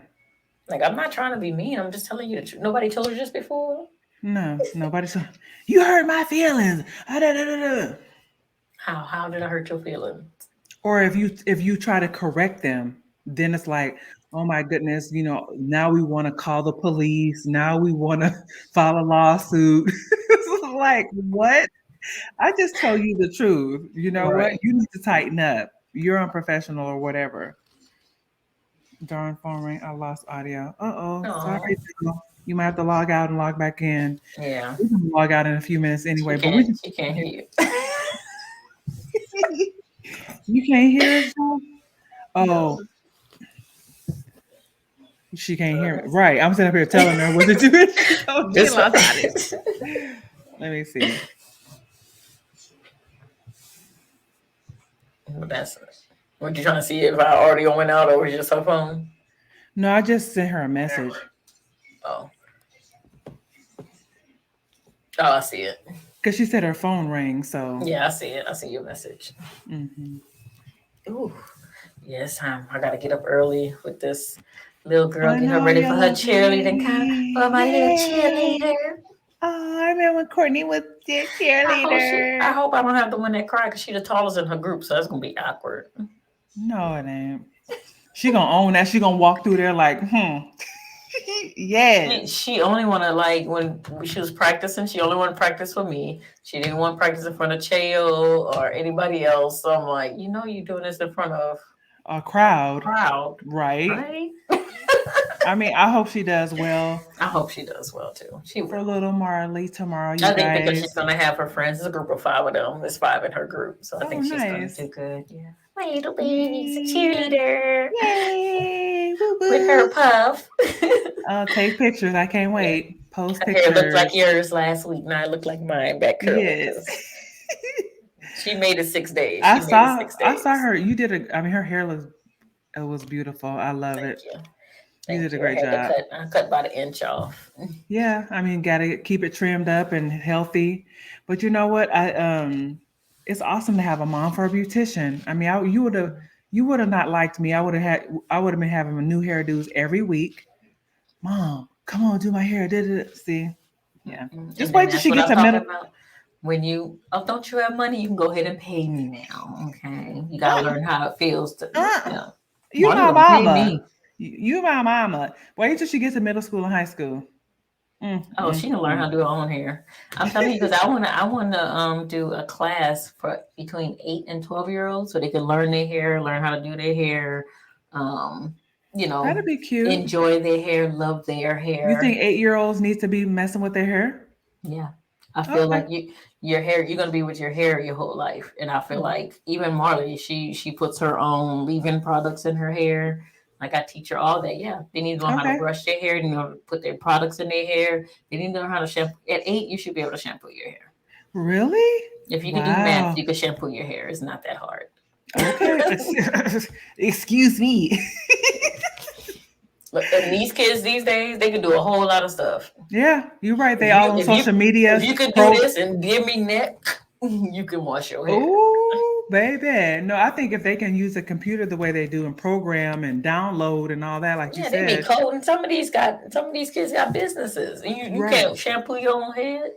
Like, I'm not trying to be mean. I'm just telling you the truth. Nobody told you this before. No, nobody saw. You hurt my feelings. Ah, da, da, da, da. How did I hurt your feelings? Or if you try to correct them, then it's like, oh my goodness, now we want to call the police. Now we want to file a lawsuit. It's like, what? I just told you the truth. You know what? Right. You need to tighten up. You're unprofessional or whatever. Darn phone ring. I lost audio. Uh-oh. Sorry, Oh, Jill. You might have to log out and log back in. yeah. We can log out in a few minutes anyway, but She can't hear you. you can't hear us, Jill? No. Oh, she can't hear me. Right. I'm sitting up here telling her what to do. She This lost audio. Let me see. that's what you trying to see if our audio went out or was just her phone. No, I just sent her a message Oh. Oh, I see it. because she said her phone rang. So, Yeah, I see it. I see your message. mhm. Ooh. Yeah, it's time. I gotta get up early with this little girl, I get her know ready you're for her cheerleading kind ready. for my little Yay. cheerleader. Oh, I remember when Courtney was the I cheerleader. hope I don't have the one that cried because she's the tallest in her group, so that's gonna be awkward. No, it ain't. She gonna own that. She gonna walk through there like, yes. She only wanna like when she was practicing, she only wanted to practice for me. She didn't want to practice in front of Cheo or anybody else. So I'm like, you're doing this in front of A a crowd, crowd, right? right? I mean, I hope she does well I hope she does well too. She for will. little Marley tomorrow, you I think because she's guys. gonna have her friends. It's a group of five of them. There's five in her group, so I Oh, think she's gonna do nice. good. Yeah, my little baby's a Yay. cheerleader Yay. Woo with her woo. puff. Take pictures. I can't Yeah, wait. Post her hair looked like pictures. yours last week. Now it looked like mine back curly Yes. because she made it 6 days. She made it six I saw days. her. You did I mean, her hair looks it was beautiful. I love Thank it. you. You Thank did a you. great job. I cut about an inch off. Yeah, I mean, gotta keep it trimmed up and healthy. But you know what? It's awesome to have a mom for a beautician. I mean, you would have not liked me. I would have been having new hairdos every week. Mom, come on, do my hair. Da, da, da. See, yeah. And Just then wait till that's she what gets I'm a talking middle. about. When don't you have money? You can go ahead and pay me now. Okay, you gotta Uh, learn how it feels to. uh, Yeah, you Marley my gonna pay mama. me. You my mama. Wait till she gets to middle school and high school. Oh, she can learn how Mm. to do her own hair. I'm telling you because I wanna do a class for between 8 and 12 year olds so they can learn their hair, learn how to do their hair, um, you That'd know, be cute. enjoy their hair, love their You hair. think 8-year-olds need to be messing with their hair? Yeah. I feel Okay. like your hair, you're gonna be with your hair your whole life. And I feel like even Marley, she puts her own leave-in products in her hair. Like I teach her all that. Yeah. They need to learn how to Okay. brush their hair, they need to know how to put their products in their hair. They need to learn how to shampoo. At 8, you should be able to shampoo your hair. Really? If you could do math, Wow. you could shampoo your hair. It's not that hard. Okay. Excuse me. Look, and these kids these days, they can do a whole lot of stuff. Yeah, you're right. They If you all on if you social media. if you could do Pro. this and give me neck, you can wash your hair. Oh, baby. No, I think if they can use a computer the way they do and program and download and all that, like you Yeah, they be said. cold, and some of these kids got businesses, and you Right. can't shampoo your own head.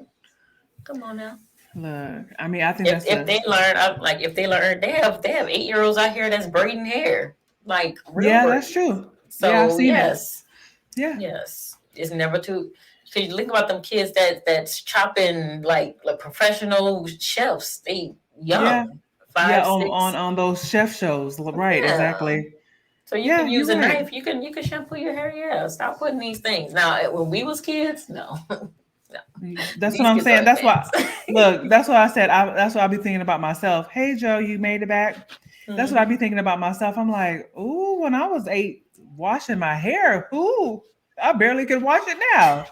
Come on now. Look, I mean, I think If that's if a they learn, like if they learn, they have 8 year olds out here that's braiding hair, like real yeah, that's braids. true. Yeah, I've So seen it. yes, Yeah. yes, it's never too. Cause you think about them kids that's chopping like professional chefs. They Yeah. young. five, Yeah, six. on those chef shows. Right, Yeah. exactly. So you Yeah, can you're use a right. knife. You can shampoo your hair. Yeah. Stop putting these things. Now, when we was kids, no, no. That's what These I'm kids are saying. That's why, advanced. look, that's what I said. That's what I be thinking about myself. Hey, Joe, you made it back. That's what I Hmm. be thinking about myself. I'm like, ooh, when I was 8, washing my hair, ooh, I barely could wash it now.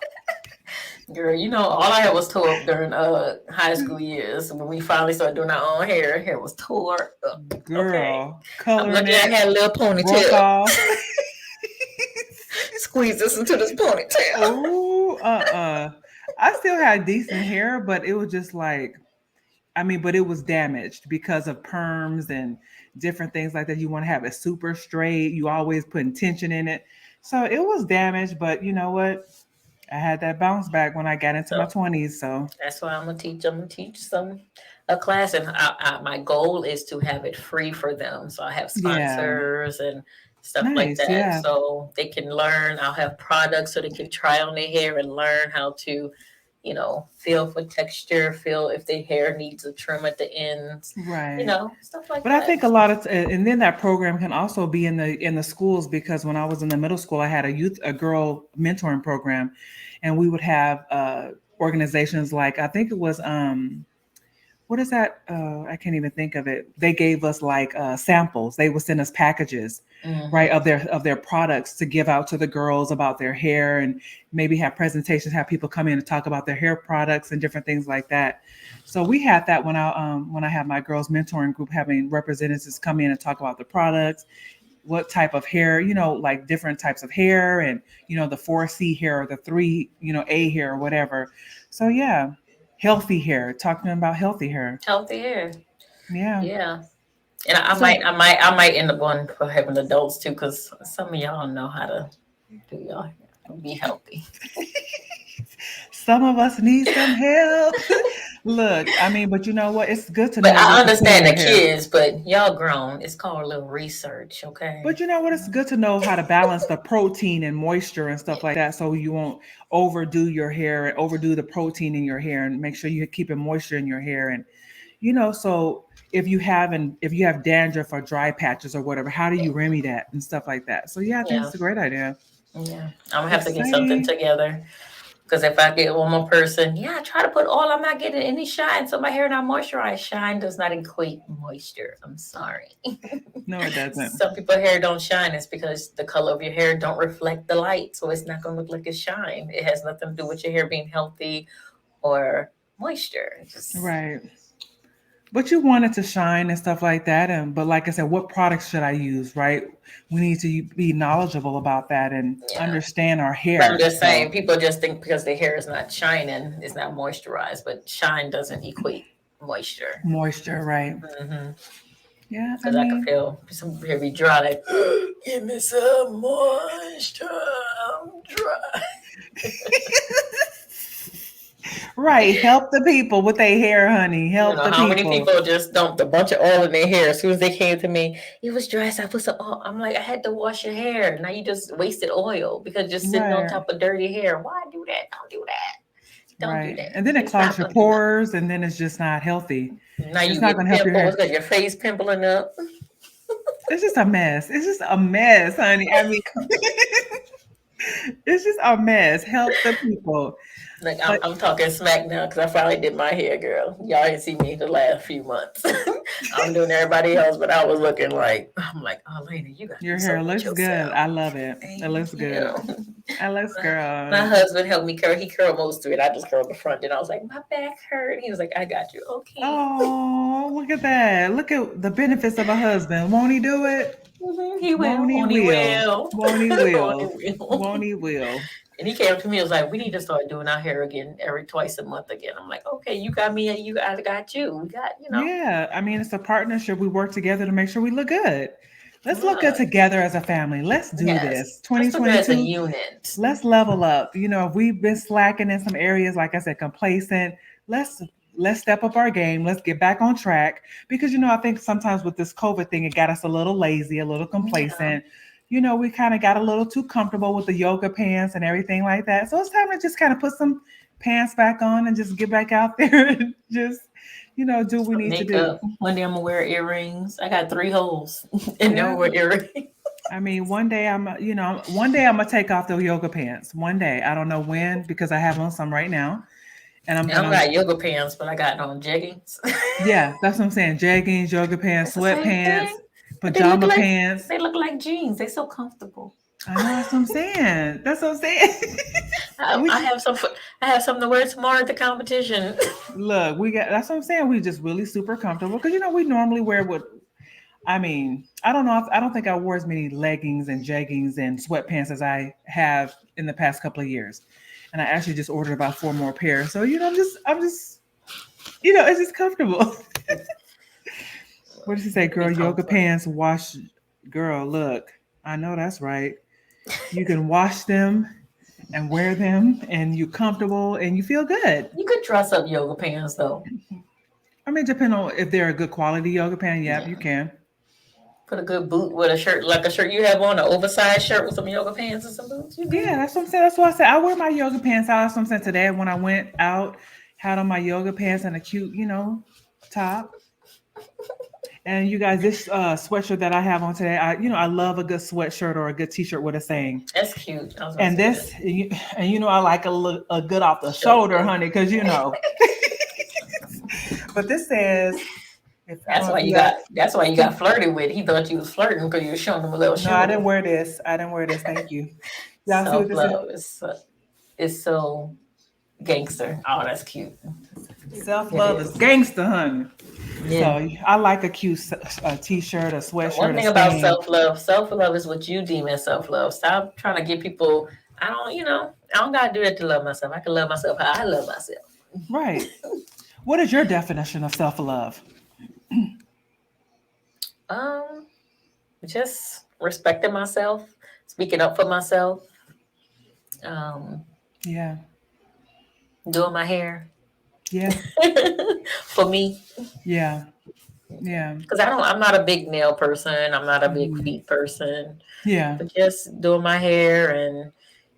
Girl, all I had was tore up during high school years. When we finally started doing our own hair was tore up. Okay. Girl, I'm coloring lucky I it, had a little broke ponytail. off. Squeeze this into this ponytail. Oh, I still had decent hair, but it was just like, I mean, but it was damaged because of perms and different things like that. You want to have it super straight. You always putting tension in it. So it was damaged, but you know what? I had that bounce back when I got into my So 20s. So that's why I'm gonna teach. I'm gonna teach some a class, and my goal is to have it free for them. So I have yeah, sponsors and stuff like nice. that, Yeah, so they can learn. I'll have products so they can try on their hair and learn how to, feel for texture, feel if their hair needs a trim at the ends, right. stuff like But I that. think a lot of, and then that program can also be in the schools because when I was in the middle school, I had a girl mentoring program, and we would have organizations like I think it was what is that? I can't even think of it. They gave us like samples. They would send us packages, right, Hmm. of their products to give out to the girls about their hair, and maybe have presentations, have people come in and talk about their hair products and different things like that. So we had that when I had my girls mentoring group, having representatives come in and talk about the products, what type of hair, like different types of hair, and the 4C hair or the 3, A hair or whatever. So yeah, healthy hair, talking about healthy hair. Healthy hair, Yeah. yeah. And I So might, I might, I might end up going for having adults too, because some of y'all know how to do y'all hair. Be healthy. some of us need some help. Look, I mean, but you know what? It's good to But know I what you put in understand the your hair. kids, but y'all grown. It's called a little research, okay? But you know what? It's good to know how to balance the protein and moisture and stuff like that so you won't overdo your hair and overdo the protein in your hair, and make sure you keep moisture in your hair. And so if you have dandruff or dry patches or whatever, how do Yeah, you remedy that and stuff like that? So yeah, I think yeah, it's a great idea. yeah. I'm gonna have to get something Exciting. together. Because if I get one more person, yeah, I try to put all. I'm not getting any shine, so my hair not moisturized. Shine does not equate moisture. I'm sorry. No, it doesn't. Some people hair don't shine. It's because the color of your hair don't reflect the light, so it's not gonna look like it's shine. It has nothing to do with your hair being healthy or moisture. It's just Right. But you want it to shine and stuff like that. And but like I said, what products should I use? Right. We need to be knowledgeable about that and yeah. understand our But I'm hair. just saying, So people just think because their hair is not shining, it's not moisturized. But shine doesn't equate moisture. moisture, right? Mm-hmm. Yeah, I Because I could mean, feel some hair be dry. Like, give me some moisture. I'm dry. right. Help the people with their hair, honey. You Help know the how many people. people just dumped a bunch of oil in their hair as soon as they came to me. It was dry, so I put some oil. I'm like, I had to wash your hair. Now you just wasted oil because you're sitting on Right. top of dirty hair. Why do that? Don't do that. Don't do Right. that. And then it It's clogs not your gonna do nothing. pores, and then it's just not healthy. Now It's you not going get to help your pimples hair. because your face pimpling up. It's just a mess. It's just a mess, honey. I mean, it's just a mess. Help the people. Like I'm, But I'm talking smack now because I finally did my hair, girl. Y'all didn't see me the last few months. I'm doing everybody else, but I was looking like I'm like, oh, lady, you gotta your do hair something with looks good. yourself. I love it. It Thank looks you. good. It looks My good. husband helped me curl. He curled most of it. I just curled the front. Then I was like, my back hurt. He was like, I got you. Okay. Oh, look at that. Look at the benefits of a husband. Won't he do it? He Won't will. he Won't he will? will. Won't he Won't will? he will. Won't he will? And he came up to me and was like, we need to start doing our hair again every twice a month again. I'm like, okay, you got me. I got you. We got. Yeah. I mean, it's a partnership. We work together to make sure we look good. Let's look good Look, together as a family. Let's do yes. this. Let's look at it as a 2022. unit. Let's level up. If we've been slacking in some areas, like I said, complacent, let's let's step up our game. Let's get back on track. Because I think sometimes with this COVID thing, it got us a little lazy, a little Yeah. complacent. We kind of got a little too comfortable with the yoga pants and everything like that. So it's time to just kind of put some pants back on and just get back out there and just do what we need to do. Makeup. One day I'm gonna wear earrings. I got 3 holes and never Yeah. wear earrings. I mean, one day I'm gonna take off those yoga pants. One day, I don't know when because I have on some right now, and I'm I don't gonna. got yoga pants, but I got on jeggings. Yeah, that's what I'm saying. Jeggings, yoga pants, It's the same sweatpants, thing. But pajama pants. they look like jeans. They so comfortable. I know that's what I'm saying. That's what I'm saying. I we have some. I have something to wear tomorrow at the competition. look, we got. That's what I'm saying. We just really super comfortable because we normally wear what. I mean, I don't know. I don't think I wore as many leggings and jeggings and sweatpants as I have in the past couple of years, and I actually just ordered about 4 more pairs. So I'm just, it's just comfortable. What did she say, girl? Yoga pants, wash. Girl, look, I know that's right. You can wash them and wear them, and you're comfortable and you feel good. You could dress up yoga pants though. I mean, depending on if they're a good quality yoga pant, yeah, Yeah. you can. Put a good boot with a shirt, like a shirt you have on, an oversized shirt with some yoga pants and some boots. You Yeah, good. that's what I'm saying. That's what I said. I wear my yoga pants out. That's what I'm saying today. When I went out, had on my yoga pants and a cute, top. And you guys, this sweatshirt that I have on today, I love a good sweatshirt or a good t-shirt with a saying. That's cute. I was gonna And say this, I like a good off the that. shoulder, honey, because But this says, if I That's don't know why if you you got. got. That's why you got flirted with. He thought you was flirting because you were showing him a little No, I didn't shoulder. wear this. I didn't wear this. Thank you. Y'all see what Self this is? love is so gangster. Oh, that's cute. Self It love is is. gangster, honey. Yeah. So I like a cute t-shirt, a One sweatshirt, a thing about saying. self love is what you deem as self love. Stop trying to get people. I don't gotta do that to love myself. I can love myself how I love myself. Right. What is your definition of self love? Um, just respecting myself, speaking up for myself, um, Yeah. doing my hair Yeah. for me. Yeah. Yeah. Because I'm not a big nail person. I'm not a big Mhm. feet person. Yeah. But just doing my hair and,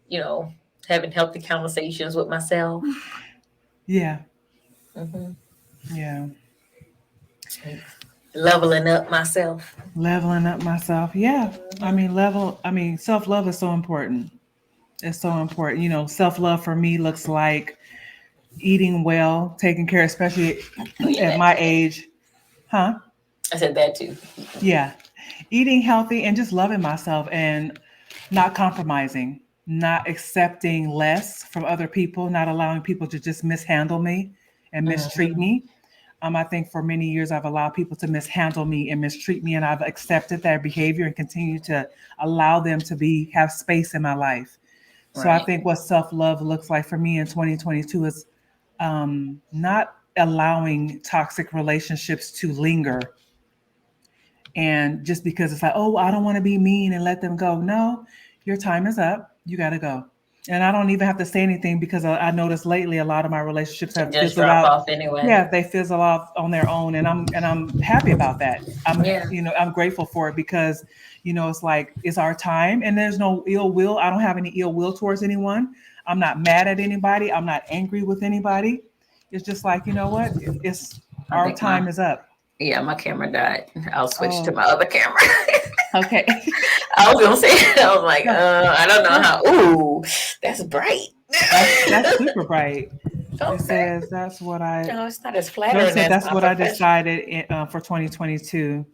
you know, having healthy conversations with myself. Yeah. Hmm. Yeah. Leveling up myself. Leveling up myself. Yeah. Hmm. Self love is so important. It's so important. Self love for me looks like eating well, taking care, especially Oh, yeah, at that my too. age. Huh? I said that too. Yeah. Eating healthy and just loving myself and not compromising, not accepting less from other people, not allowing people to just mishandle me and mistreat Hmm. me. I think for many years I've allowed people to mishandle me and mistreat me, and I've accepted their behavior and continue to allow them to have space in my life. So I Right. think what self love looks like for me in 2022 is not allowing toxic relationships to linger. And just because it's like, oh, I don't want to be mean and let them go. No, your time is up. You got to go. And I don't even have to say anything because I noticed lately a lot of my relationships And have just fizzled drop out. off anyway. Yeah, they fizzle off on their own, and I'm happy about that. Yeah. I'm grateful for it because it's like it's our time, and there's no ill will. I don't have any ill will towards anyone. I'm not mad at anybody. I'm not angry with anybody. It's just like what? It's I our think my time is up. Yeah, my camera died. I'll switch to Oh, my other camera. okay. I was gonna say, I was like, No, I don't know no, how. Ooh, that's bright. that's super bright. It Okay. says that's what I. No, it's not as Joe flattering said as that's my what I professional. decided for 2022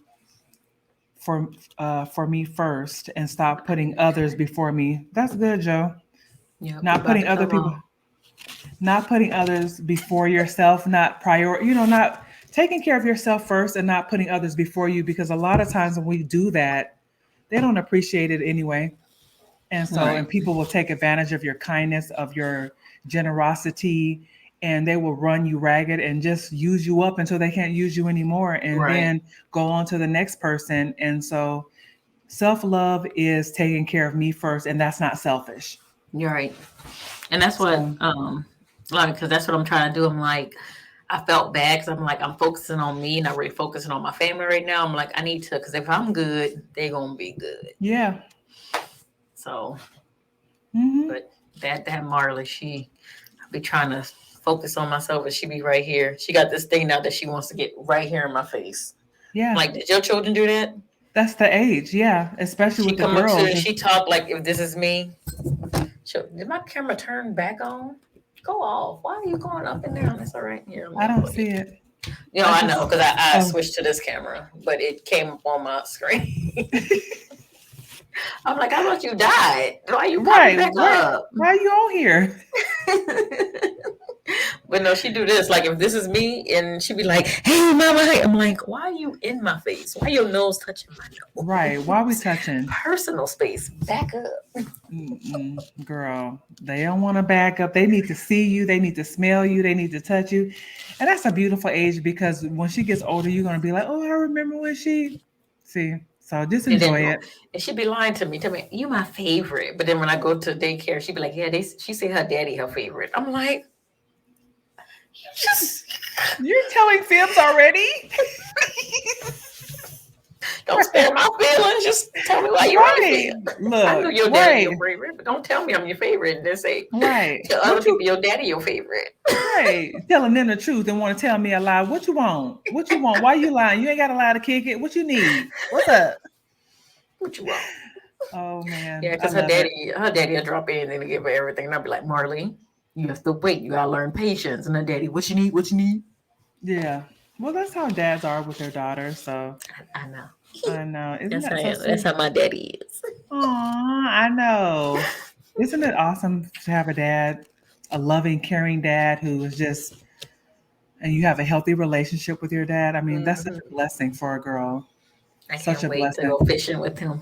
for me first, and stop putting others before me. That's good, Joe. Yep, you Not about putting to other come people, on. not putting others before yourself, not not taking care of yourself first, and not putting others before you. Because a lot of times when we do that, they don't appreciate it anyway. And Right. people will take advantage of your kindness, of your generosity, and they will run you ragged and just use you up until they can't use you anymore, and Right. then go on to the next person. And so self-love is taking care of me first, and that's not selfish. You're right. And that's what, So like, because that's what I'm trying to do. I'm like, I felt bad because I'm like, I'm focusing on me, not really focusing on my family right now. I'm like, I need to, because if I'm good, they're gonna be good. yeah. So, Hmm. but that Marley, she, I be trying to focus on myself, and she be right here. She got this thing now that she wants to get right here in my face. Yeah. I'm like, did your children do that? That's the age. Yeah. Especially She with the come up to girls. and she talk like, if this is me. Did my camera turn back on? Go off. Why are you going up and down? It's all right. Here, I don't see it. You know, I know because I Oh. switched to this camera, but it came up on my screen. I'm like, I thought you died. Why you popping back up? Why are you on here? But no, she do this. Like if this is me, and she be like, "Hey, mama," hey. I'm like, "Why are you in my face? Why your nose touching my nose? Right. Why are we touching? Personal space. Back up." Girl, they don't want to back up. They need to see you. They need to smell you. They need to touch you. And that's a beautiful age because when she gets older, you're going to be like, oh, I remember when she. See, so just enjoy it. And she'd be lying to me. Tell me, you my favorite. But then when I go to daycare, she'd be like, yeah, she say her daddy her favorite. I'm like, you're telling fibs already? Don't spare my feelings. Just tell me why you're right. Look, I know your daddy your favorite, but don't tell me I'm your favorite and then say tell other people your daddy your favorite. Right. Telling them the truth and want to tell me a lie. What you want? What you want? Why you lying? You ain't got to lie to kick it. What you need? What's up? What you want? Oh man. Yeah, because her daddy will drop in and give her everything. And I'll be like, Marley, you have to wait. You gotta learn patience. And her daddy, what you need? What you need? Yeah. Well, that's how dads are with their daughters. So I know. I know. That's how my daddy is. Aw, I know. Isn't it awesome to have a dad, a loving, caring dad who is just, and you have a healthy relationship with your dad? I mean, that's such a blessing for a girl. I can't wait to go fishing with him.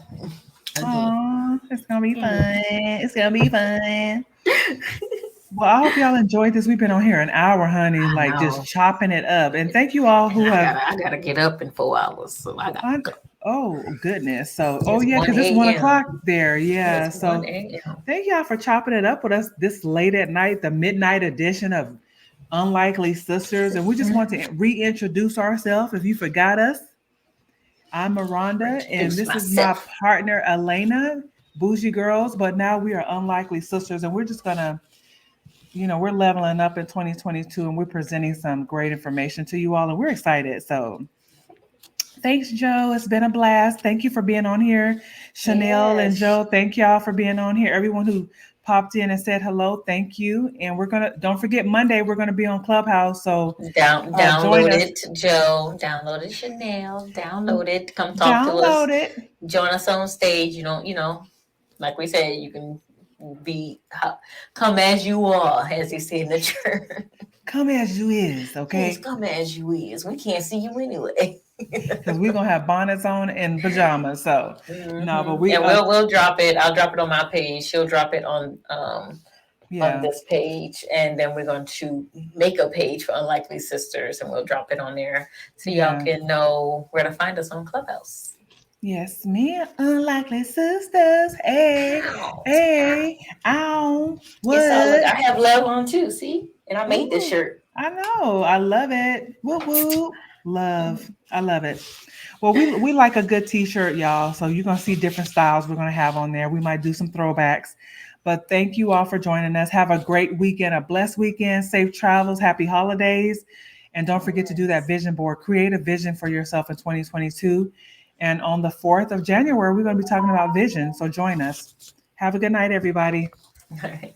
Oh, it's gonna be fun. It's gonna be fun. Well, I hope y'all enjoyed this. We've been on here an hour, honey, like just chopping it up. And thank you all who have. I gotta get up in 4 hours, so I gotta go. Oh goodness! So yeah, because it's 1 o'clock there. Yeah. So thank y'all for chopping it up with us this late at night, the midnight edition of Unlikely Sisters, and we just want to reintroduce ourselves. If you forgot us, I'm Miranda, and this is my partner Elena, Bougie Girls. But now we are Unlikely Sisters, and we're just gonna. We're leveling up in 2022 and we're presenting some great information to you all and we're excited. So thanks, Joe. It's been a blast. Thank you for being on here. Chanel and Joe, thank y'all for being on here. Everyone who popped in and said hello, thank you. And don't forget Monday, we're going to be on Clubhouse. So download it, Joe. Download it, Chanel. Download it. Come talk to us. Join us on stage. Like we said, you can come as you are, as they say in the church. Come as you is, okay? Please come as you is. We can't see you anyway. Because we're gonna have bonnets on and pajamas. So no, but we'll drop it. I'll drop it on my page. She'll drop it on this page, and then we're going to make a page for Unlikely Sisters, and we'll drop it on there so y'all can know where to find us on Clubhouse. Yes, me Unlikely Sisters. Hey, ow. What? I have love on too, see? And I made this shirt. I know. I love it. Woo woo. Love. I love it. Well, we like a good t-shirt, y'all. So you're going to see different styles we're going to have on there. We might do some throwbacks. But thank you all for joining us. Have a great weekend, a blessed weekend, safe travels, happy holidays. And don't forget to do that vision board. Create a vision for yourself in 2022. And on the 4th of January, we're going to be talking about vision. So join us. Have a good night, everybody. Bye.